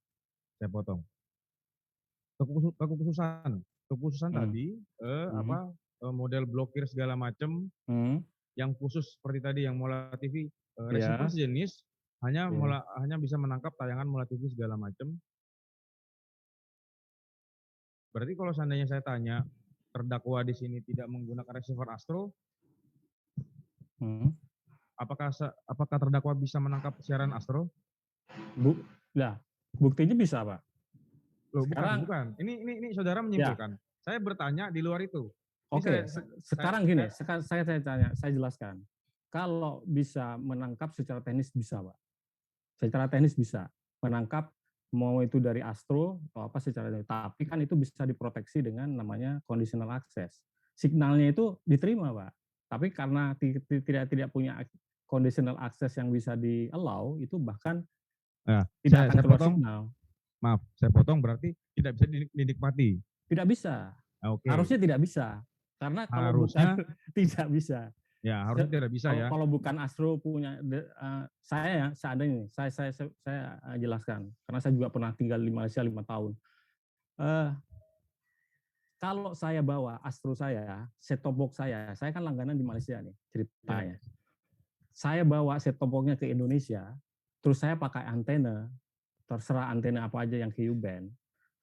Speaker 8: saya potong. Kekhususan tadi model blokir segala macam yang khusus seperti tadi yang Mola TV receiver sejenis hanya bisa menangkap tayangan Mola TV segala macam. Berarti kalau seandainya saya tanya terdakwa di sini tidak menggunakan receiver Astro, apakah terdakwa bisa menangkap siaran Astro?
Speaker 4: Buktinya bisa, Pak.
Speaker 8: Loh, bukan. Ini saudara menyimpulkan. Ya. Saya bertanya di luar itu.
Speaker 4: Oke, sekarang saya tanya, saya jelaskan. Kalau bisa menangkap secara teknis bisa, Pak. Secara teknis bisa menangkap mau itu dari Astro atau apa secara teknis. Tapi kan itu bisa diproteksi dengan namanya conditional access. Signalnya itu diterima, Pak. Tapi karena tidak punya conditional access yang bisa di-allow, itu bahkan tidak akan keluar signal.
Speaker 8: Maaf, saya potong, berarti tidak bisa dinikmati.
Speaker 4: Tidak bisa.
Speaker 8: Okay.
Speaker 4: Harusnya tidak bisa. Karena kalau bukan tidak bisa.
Speaker 8: Ya, harusnya tidak bisa ya.
Speaker 4: Kalau bukan Astro punya saya seadanya saya jelaskan karena saya juga pernah tinggal di Malaysia 5 tahun. Kalau saya bawa Astro set top box saya kan langganan di Malaysia nih ceritanya. Saya bawa set top box-nya ke Indonesia, terus saya pakai antena, terserah antena apa aja yang Ku-band.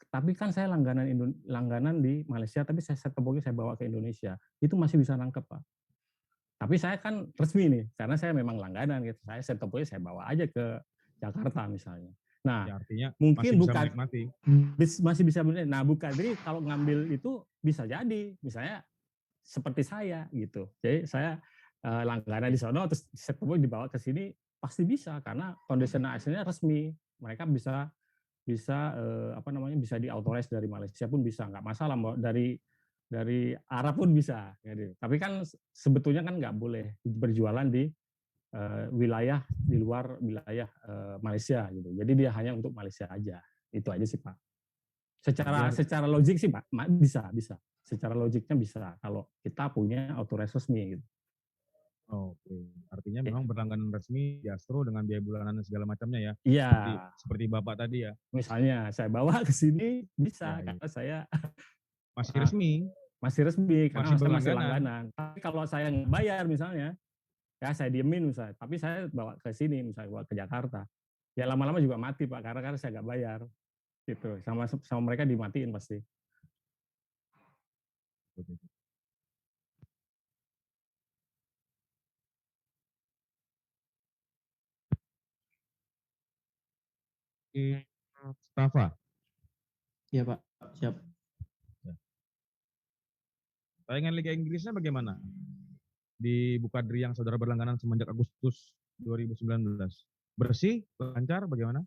Speaker 4: Tapi kan saya langganan di Malaysia, tapi saya set top box-nya saya bawa ke Indonesia, itu masih bisa nangkep, Pak. Tapi saya kan resmi nih, karena saya memang langganan gitu. Saya set top box-nya saya bawa aja ke Jakarta misalnya. Nah,
Speaker 8: ya, artinya
Speaker 4: mungkin
Speaker 8: masih bisa
Speaker 4: benar. Nah, bukan jadi kalau ngambil itu bisa jadi, misalnya seperti saya gitu. Jadi saya langganan di sono terus set top box dibawa ke sini pasti bisa karena conditional access-nya resmi. Mereka bisa bisa diautorize dari Malaysia pun bisa, nggak masalah, dari Arab pun bisa. Gitu. Tapi kan sebetulnya kan nggak boleh berjualan di wilayah di luar wilayah Malaysia gitu. Jadi dia hanya untuk Malaysia aja. Itu aja sih Pak. Secara logik sih Pak bisa. Secara logiknya bisa kalau kita punya autorize resmi gitu.
Speaker 8: Oke, artinya memang berlangganan resmi di Astro dengan biaya bulanan dan segala macamnya ya.
Speaker 4: Iya.
Speaker 8: Seperti Bapak tadi ya.
Speaker 4: Misalnya saya bawa ke sini bisa karena saya
Speaker 8: masih resmi.
Speaker 4: Masih resmi karena masih langganan. Tapi kalau saya nggak bayar misalnya, ya saya diemin misalnya. Tapi saya bawa ke sini misalnya bawa ke Jakarta, ya lama-lama juga mati Pak karena saya nggak bayar. Gitu. Sama mereka dimatiin pasti.
Speaker 8: Stafa.
Speaker 2: Iya Pak, siap.
Speaker 8: Tayangan Liga Inggrisnya bagaimana? Di Bukadri yang saudara berlangganan semenjak Agustus 2019. Bersih, lancar, bagaimana?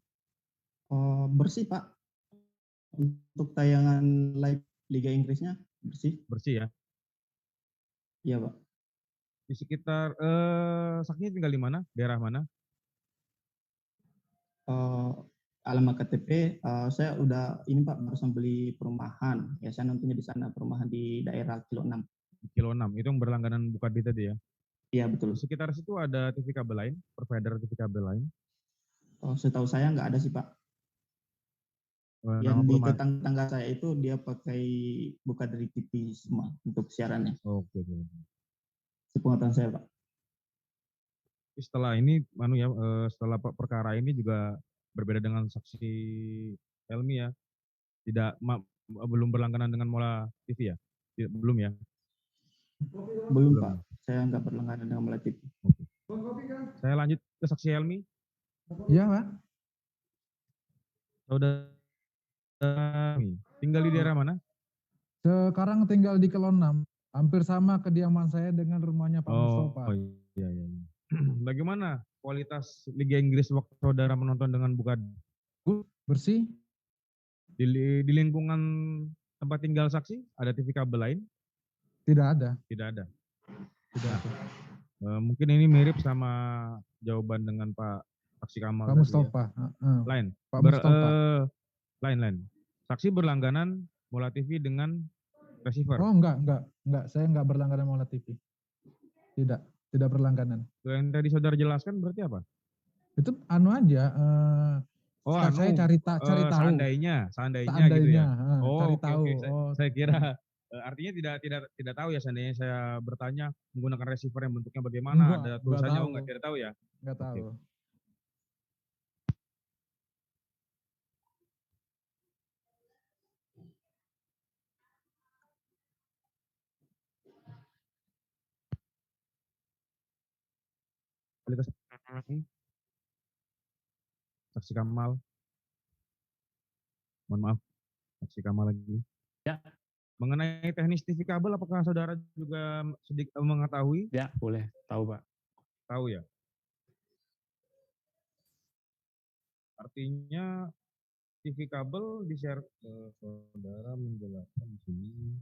Speaker 2: Bersih Pak. Untuk tayangan live Liga Inggrisnya bersih.
Speaker 8: Bersih ya?
Speaker 2: Iya Pak.
Speaker 8: Di sekitar, Sakti tinggal di mana? Daerah mana?
Speaker 2: Alamat KTP, saya udah ini Pak barusan beli perumahan. Ya saya nontonnya di sana, perumahan di daerah Kilo 6.
Speaker 8: Kilo 6, itu yang berlangganan Bukadri tadi ya?
Speaker 2: Iya betul.
Speaker 8: Di sekitar situ ada TV kabel lain, provider TV kabel lain?
Speaker 2: Setahu saya nggak ada sih Pak. Yang di tetangga saya itu dia pakai Bukadri TV semua untuk siarannya.
Speaker 8: Oke.
Speaker 2: Sepengetahuan saya Pak.
Speaker 8: Setelah ini, setelah perkara ini juga berbeda dengan saksi Helmi ya, belum berlangganan dengan Mola TV ya? Belum ya?
Speaker 2: Belum
Speaker 8: Belum.
Speaker 2: Pak, saya nggak berlangganan dengan Mola TV.
Speaker 8: Saya lanjut ke saksi Helmi.
Speaker 3: Iya, Pak.
Speaker 8: Saudara tinggal di daerah mana?
Speaker 3: Sekarang tinggal di Kelon 6, hampir sama kediaman saya dengan rumahnya Pak Mustafa.
Speaker 8: Iya, iya. Bagaimana kualitas Liga Inggris waktu saudara menonton dengan bukan
Speaker 3: Bersih?
Speaker 8: di lingkungan tempat tinggal saksi ada TV kabel lain?
Speaker 3: Tidak ada.
Speaker 8: Tidak ada.
Speaker 3: Tidak ada.
Speaker 8: Mungkin ini mirip sama jawaban dengan Pak Saksi Kamal
Speaker 3: Pak
Speaker 8: tadi
Speaker 3: Mustafa.
Speaker 8: ya. Lain.
Speaker 3: Pak Mustafa.
Speaker 8: Lain. Saksi berlangganan Mola TV dengan receiver.
Speaker 3: Oh, enggak. Saya enggak berlangganan Mola TV. Tidak berlangganan.
Speaker 8: Yang tadi saudara jelaskan berarti apa?
Speaker 3: Itu anu aja. Saya cari tahu.
Speaker 8: Seandainya gitu ya.
Speaker 3: Cari tahu.
Speaker 8: Okay. Saya kira artinya tidak tahu ya, seandainya saya bertanya menggunakan receiver yang bentuknya bagaimana, ada tulisannya tidak tahu ya?
Speaker 3: Enggak tahu.
Speaker 8: Kualitas Saksi Kamal. Mohon maaf, Saksi Kamal lagi.
Speaker 4: Ya.
Speaker 8: Mengenai teknis TV kabel, apakah saudara juga sedikit mengetahui?
Speaker 4: Ya, boleh. Tahu, Pak.
Speaker 8: Tahu ya. Artinya TV kabel di-share ke saudara menjelaskan di sini.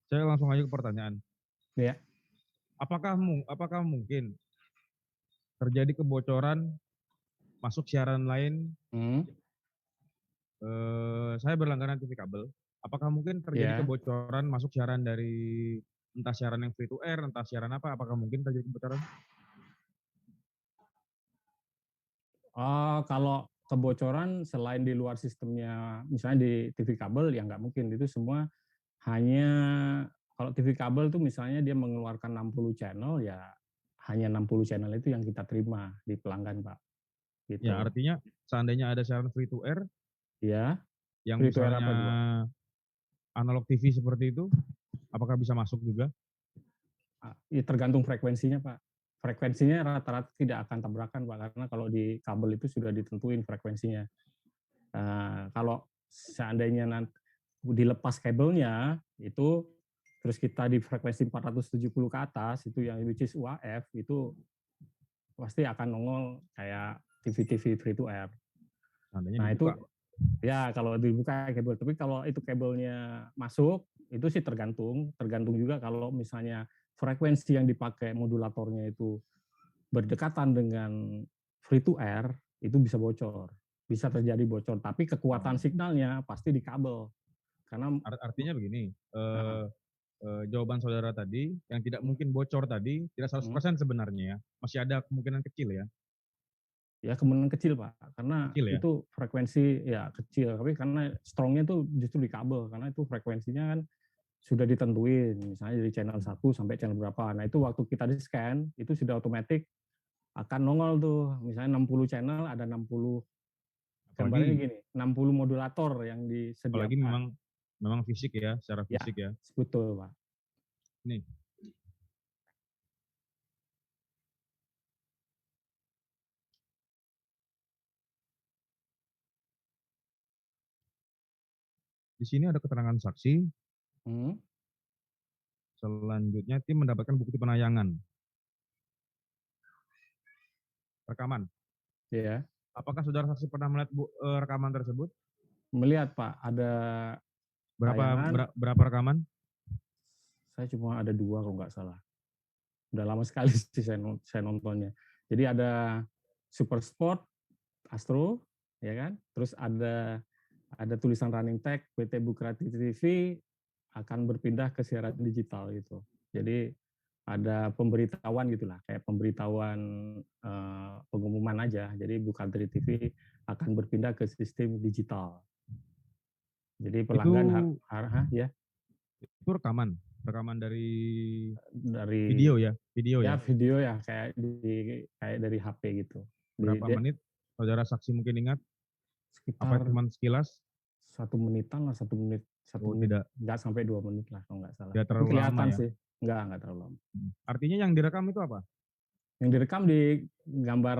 Speaker 8: Saya langsung aja ke pertanyaan.
Speaker 4: Ya.
Speaker 8: Apakah mungkin terjadi kebocoran masuk siaran lain? Saya berlangganan TV kabel. Apakah mungkin terjadi kebocoran masuk siaran dari entah siaran yang free to air, entah siaran apa? Apakah mungkin terjadi kebocoran?
Speaker 4: Kalau kebocoran selain di luar sistemnya, misalnya di TV kabel, ya nggak mungkin. Itu semua hanya, kalau TV kabel tuh misalnya dia mengeluarkan 60 channel, ya hanya 60 channel itu yang kita terima di pelanggan, Pak. Gitu.
Speaker 8: Ya, artinya seandainya ada siaran free to air,
Speaker 4: ya,
Speaker 8: yang
Speaker 4: free to air
Speaker 8: misalnya analog TV seperti itu, apakah bisa masuk juga?
Speaker 4: Ya, tergantung frekuensinya, Pak. Frekuensinya rata-rata tidak akan tabrakan, Pak, karena kalau di kabel itu sudah ditentuin frekuensinya. Kalau seandainya nanti dilepas kabelnya itu, terus kita di frekuensi 470 ke atas, itu yang which is UHF, itu pasti akan nongol kayak TV-TV free to air. Nah itu ya kalau dibuka kabel, tapi kalau itu kabelnya masuk, itu sih tergantung juga kalau misalnya frekuensi yang dipakai modulatornya itu berdekatan dengan free to air, itu bisa bocor, bisa terjadi bocor. Tapi kekuatan signalnya pasti di kabel. Karena
Speaker 8: artinya begini, jawaban saudara tadi yang tidak mungkin bocor tadi tidak 100% sebenarnya ya, masih ada kemungkinan kecil ya.
Speaker 4: Ya kemungkinan kecil, Pak, karena
Speaker 8: kecil, ya?
Speaker 4: Itu frekuensi ya kecil, tapi karena strongnya itu justru di kabel, karena itu frekuensinya kan sudah ditentuin, misalnya dari channel 1 sampai channel berapa. Nah itu waktu kita di scan, itu sudah otomatis akan nongol tuh, misalnya 60 channel, ada 60, gambarnya gini, 60 modulator yang disediakan.
Speaker 8: Apalagi memang fisik ya, secara fisik ya.
Speaker 4: Betul, Pak.
Speaker 8: Nih. Di sini ada keterangan saksi. Selanjutnya tim mendapatkan bukti penayangan. Rekaman.
Speaker 4: Iya.
Speaker 8: Apakah saudara saksi pernah melihat rekaman tersebut?
Speaker 4: Melihat, Pak. Ada
Speaker 8: berapa rekaman?
Speaker 4: Saya cuma ada 2 kalau nggak salah. Udah lama sekali sih saya nontonnya. Jadi ada Super Sport, Astro, ya kan? Terus ada tulisan running tag PT Bukrati TV akan berpindah ke siaran digital gitu. Jadi ada pemberitahuan gitulah, kayak pemberitahuan pengumuman aja. Jadi Bukrati TV akan berpindah ke sistem digital. Jadi pelanggan ya.
Speaker 8: Itu rekaman dari video ya,
Speaker 4: video ya kayak dari HP gitu.
Speaker 8: Berapa menit saudara saksi mungkin ingat? Apa
Speaker 4: sekitar
Speaker 8: cuman sekilas?
Speaker 4: 1 menitan lah, 1 menit, 1
Speaker 8: Oh,
Speaker 4: menit,
Speaker 8: tidak
Speaker 4: nggak sampai 2 menit lah kalau nggak salah.
Speaker 8: tidak terlalu lama
Speaker 4: Kelihatan
Speaker 8: ya?
Speaker 4: sih, nggak terlalu lama.
Speaker 8: Artinya yang direkam itu apa?
Speaker 4: Yang direkam di gambar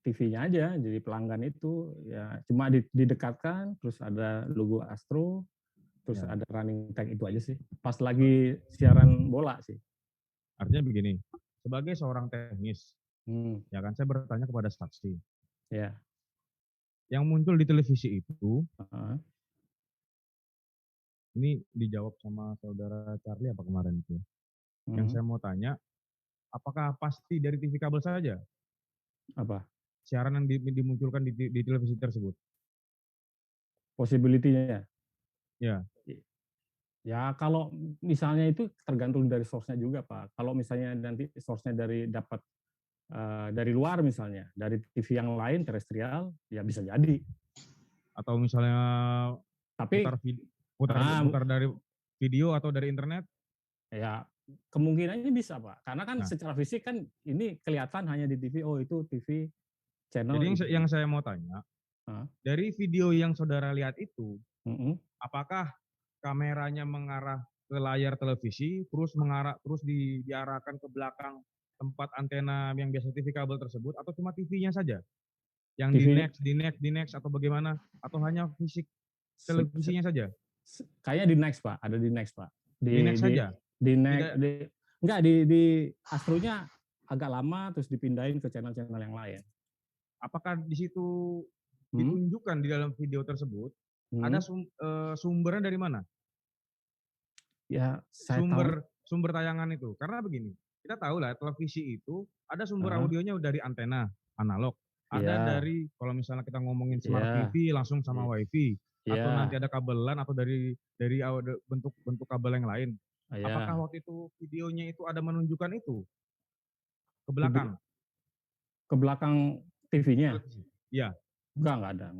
Speaker 4: TV-nya aja, jadi pelanggan itu ya cuma didekatkan, terus ada logo Astro, terus
Speaker 8: Ya.
Speaker 4: ada running tag itu aja sih. Pas lagi siaran bola sih.
Speaker 8: Artinya begini, sebagai seorang teknis, ya kan saya bertanya kepada saksi.
Speaker 4: Ya.
Speaker 8: Yang muncul di televisi itu, ini dijawab sama saudara Charlie apa kemarin itu? Yang saya mau tanya, apakah pasti dari TV kabel saja?
Speaker 4: Apa?
Speaker 8: Siaran yang dimunculkan di televisi tersebut?
Speaker 4: Possibility-nya?
Speaker 8: Ya.
Speaker 4: Ya kalau misalnya itu tergantung dari source-nya juga Pak. Kalau misalnya nanti source-nya dapat dari luar misalnya, dari TV yang lain terestrial, ya bisa jadi.
Speaker 8: Atau misalnya
Speaker 4: tapi
Speaker 8: putar dari video atau dari internet?
Speaker 4: Ya kemungkinannya bisa Pak, karena kan secara fisik kan ini kelihatan hanya di TV. Oh itu TV channel.
Speaker 8: Jadi yang saya mau tanya, dari video yang saudara lihat itu, apakah kameranya mengarah ke layar televisi, terus diarahkan ke belakang tempat antena yang biasa TV kabel tersebut, atau cuma TV-nya saja? Yang di next atau bagaimana? Atau hanya fisik televisinya saja?
Speaker 4: Kayaknya di next Pak, ada di next Pak.
Speaker 8: Di next saja?
Speaker 4: Di next, enggak di Astronya agak lama, terus dipindahin ke channel-channel yang lain.
Speaker 8: Apakah di situ ditunjukkan di dalam video tersebut, ada sumbernya dari mana?
Speaker 4: Ya,
Speaker 8: sumber tayangan itu. Karena begini, kita tahu lah televisi itu ada sumber audionya dari antena analog, ada dari kalau misalnya kita ngomongin smart TV langsung sama WiFi, atau nanti ada kabelan atau dari bentuk kabel yang lain. Apakah waktu itu videonya itu ada menunjukkan itu ke belakang?
Speaker 4: Ke belakang TV-nya?
Speaker 8: Iya.
Speaker 4: Enggak ada.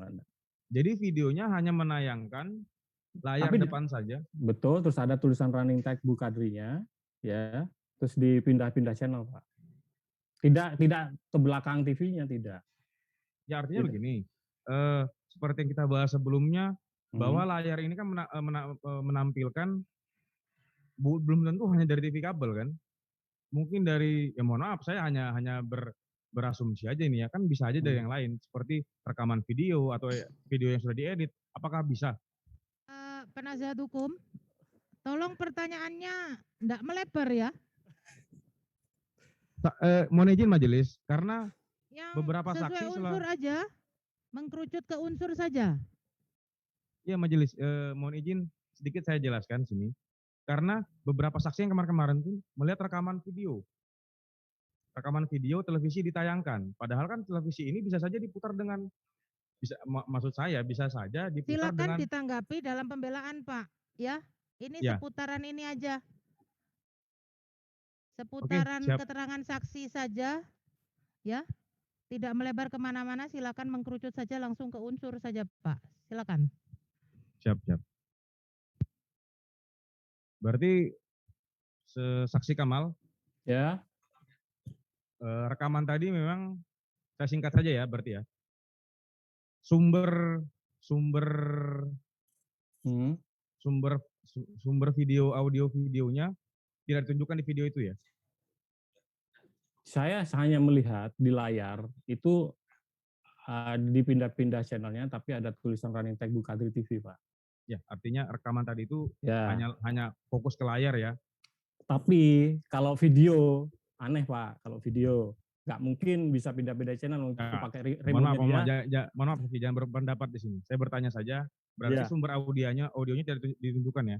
Speaker 8: Jadi videonya hanya menayangkan layar depan saja.
Speaker 4: Betul, terus ada tulisan running tag Bu Kadrinya, ya, terus dipindah-pindah channel Pak. Tidak ke belakang TV-nya, tidak.
Speaker 8: Ya artinya begini, seperti yang kita bahas sebelumnya, bahwa layar ini kan menampilkan belum tentu hanya dari TV kabel kan, mungkin dari, ya mohon maaf saya hanya berasumsi aja ini ya, kan bisa aja dari yang lain, seperti rekaman video atau video yang sudah diedit, apakah bisa?
Speaker 1: Penasihat hukum, tolong pertanyaannya enggak melebar ya.
Speaker 8: Mohon izin majelis, karena
Speaker 1: yang
Speaker 8: beberapa
Speaker 1: sesuai
Speaker 8: saksi
Speaker 1: unsur aja, mengkerucut ke unsur saja.
Speaker 8: Ya majelis, mohon izin sedikit saya jelaskan sini. Karena beberapa saksi yang kemarin-kemarin pun melihat rekaman video televisi ditayangkan. Padahal kan televisi ini bisa saja diputar dengan, maksud saya bisa saja diputar
Speaker 1: Silakan ditanggapi dalam pembelaan Pak. Ya, ini seputaran ini aja. Seputaran keterangan saksi saja, ya. Tidak melebar kemana-mana, silakan mengkerucut saja langsung ke unsur saja Pak. Silakan.
Speaker 8: Siap. Berarti saksi Kamal,
Speaker 4: ya,
Speaker 8: rekaman tadi memang saya singkat saja ya, berarti ya. Sumber video audio videonya tidak ditunjukkan di video itu ya?
Speaker 4: Saya hanya melihat di layar itu dipindah-pindah channelnya, tapi ada tulisan running tag Bu Kadri TV Pak.
Speaker 8: Ya, artinya rekaman tadi itu hanya fokus ke layar ya.
Speaker 4: Tapi kalau video aneh Pak, kalau video nggak mungkin bisa pindah-pindah channel untuk pakai remote.
Speaker 8: Mohon maaf, jangan berpendapat di sini. Saya bertanya saja, berarti sumber audionya tidak ditunjukkan ya?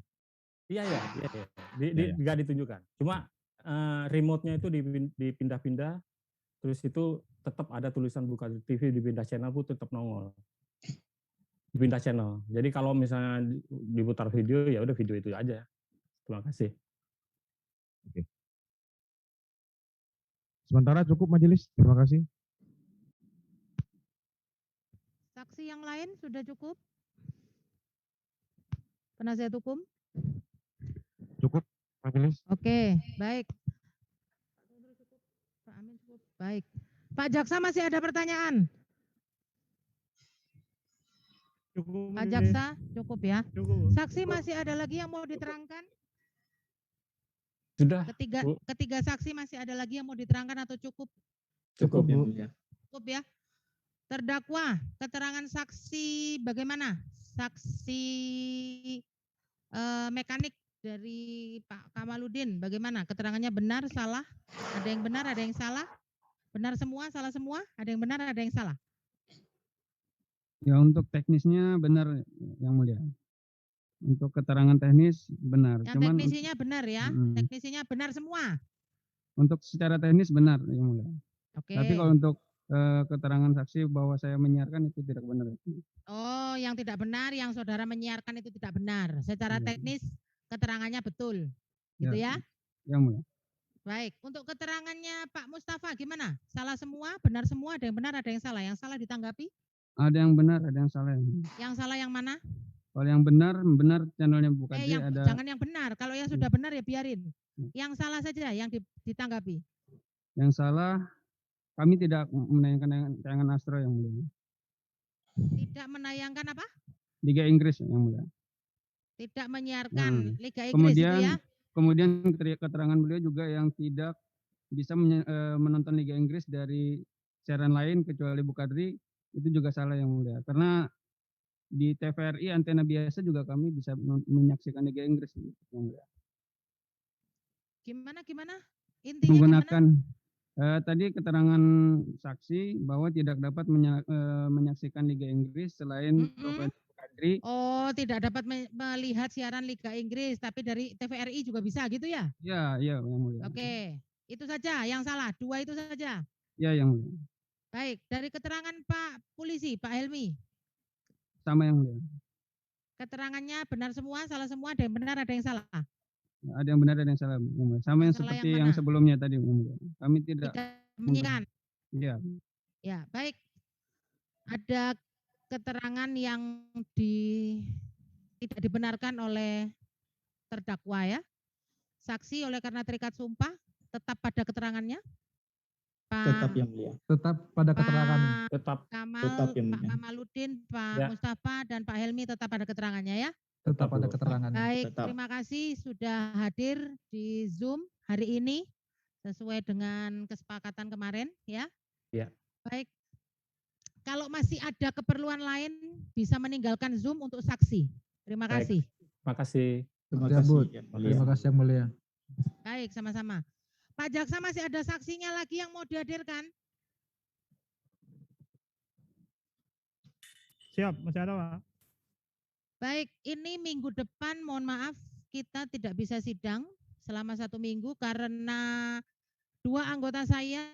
Speaker 4: Iya. Nggak ditunjukkan. Cuma remote-nya itu dipindah-pindah, terus itu tetap ada tulisan Bu Kadri TV, dipindah channel pun tetap nongol. Dipindah channel. Jadi kalau misalnya diputar video, ya udah video itu aja. Terima kasih.
Speaker 8: Oke. Sementara cukup majelis. Terima kasih.
Speaker 1: Saksi yang lain sudah cukup? Penasihat hukum?
Speaker 8: Cukup majelis.
Speaker 1: Oke, baik. Pak Amin cukup. Baik. Pak Jaksa masih ada pertanyaan?
Speaker 5: Cukup
Speaker 1: Pak
Speaker 5: ini.
Speaker 1: Jaksa, cukup ya.
Speaker 5: Cukup.
Speaker 1: Saksi masih ada lagi yang mau diterangkan?
Speaker 4: Sudah, Bu.
Speaker 1: Ketiga saksi masih ada lagi yang mau diterangkan atau cukup?
Speaker 2: Cukup,
Speaker 3: Bu.
Speaker 2: yang mulia.
Speaker 1: Cukup ya. Terdakwa, keterangan saksi bagaimana? Saksi mekanik dari Pak Kamaludin, bagaimana? Keterangannya benar, salah? Ada yang benar, ada yang salah? Benar semua, salah semua? Ada yang benar, ada yang salah?
Speaker 9: Ya untuk teknisnya benar yang mulia. Untuk keterangan teknis benar.
Speaker 1: Yang
Speaker 9: Cuman
Speaker 1: teknisinya benar ya? Teknisinya benar semua?
Speaker 9: untuk secara teknis benar yang mulia.
Speaker 1: Oke.
Speaker 9: Tapi kalau untuk keterangan saksi bahwa saya menyiarkan itu tidak benar.
Speaker 1: Oh, yang tidak benar, yang saudara menyiarkan itu tidak benar. Secara teknis keterangannya betul, gitu ya?
Speaker 9: Yang mulia.
Speaker 1: Baik, untuk keterangannya Pak Mustafa gimana? Salah semua, benar semua, ada yang benar, ada yang salah. Yang salah ditanggapi?
Speaker 9: Ada yang benar, ada yang salah.
Speaker 1: Yang salah yang mana?
Speaker 9: Kalau yang benar channelnya Bu Kadri ada.
Speaker 1: Jangan yang benar. Kalau yang sudah benar ya biarin. Yang salah saja yang ditanggapi.
Speaker 9: Yang salah kami tidak menayangkan tayangan Astro yang mulia.
Speaker 1: Tidak menayangkan apa?
Speaker 9: Liga Inggris yang mulia.
Speaker 1: Tidak menyiarkan Liga Inggris itu ya?
Speaker 9: Kemudian keterangan beliau juga yang tidak bisa menonton Liga Inggris dari siaran lain kecuali Bu Kadri itu juga salah yang mulia. Karena di TVRI antena biasa juga kami bisa menyaksikan Liga Inggris yang mulia.
Speaker 1: Gimana? Intinya
Speaker 9: menggunakan tadi keterangan saksi bahwa tidak dapat menyaksikan Liga Inggris selain provinsi Kadri.
Speaker 1: Oh, tidak dapat melihat siaran Liga Inggris, tapi dari TVRI juga bisa gitu ya?
Speaker 9: Iya, yang mulia.
Speaker 1: Oke, itu saja yang salah, 2 itu saja.
Speaker 9: Iya, yang mulia.
Speaker 1: Baik, dari keterangan Pak Polisi, Pak Helmi.
Speaker 9: Sama yang mulia.
Speaker 1: Keterangannya benar semua, salah semua, ada yang benar, ada yang salah.
Speaker 9: Ada yang benar, ada yang salah. Sama yang seperti yang sebelumnya tadi. Kami tidak
Speaker 1: menyiarkan.
Speaker 9: Iya.
Speaker 1: Ya, baik. Ada keterangan yang tidak dibenarkan oleh terdakwa ya. Saksi oleh karena terikat sumpah tetap pada keterangannya.
Speaker 2: Tetap yang mulia.
Speaker 3: Tetap pada keterangan.
Speaker 1: Tetap Pak Kamaludin, Pak Mustafa dan Pak Helmi tetap pada keterangannya ya.
Speaker 3: Tetap pada keterangan.
Speaker 1: Baik, terima kasih sudah hadir di Zoom hari ini sesuai dengan kesepakatan kemarin ya.
Speaker 4: Ya.
Speaker 1: Baik. Kalau masih ada keperluan lain bisa meninggalkan Zoom untuk saksi. Terima kasih.
Speaker 4: Terima kasih.
Speaker 3: Terima kasih yang mulia.
Speaker 1: Baik, sama-sama. Pak Jaksa masih ada saksinya lagi yang mau dihadirkan?
Speaker 5: Siap, masih ada Pak.
Speaker 1: Baik, ini minggu depan mohon maaf kita tidak bisa sidang selama 1 minggu karena 2 anggota saya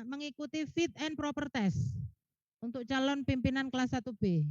Speaker 1: mengikuti fit and proper test untuk calon pimpinan kelas 1B.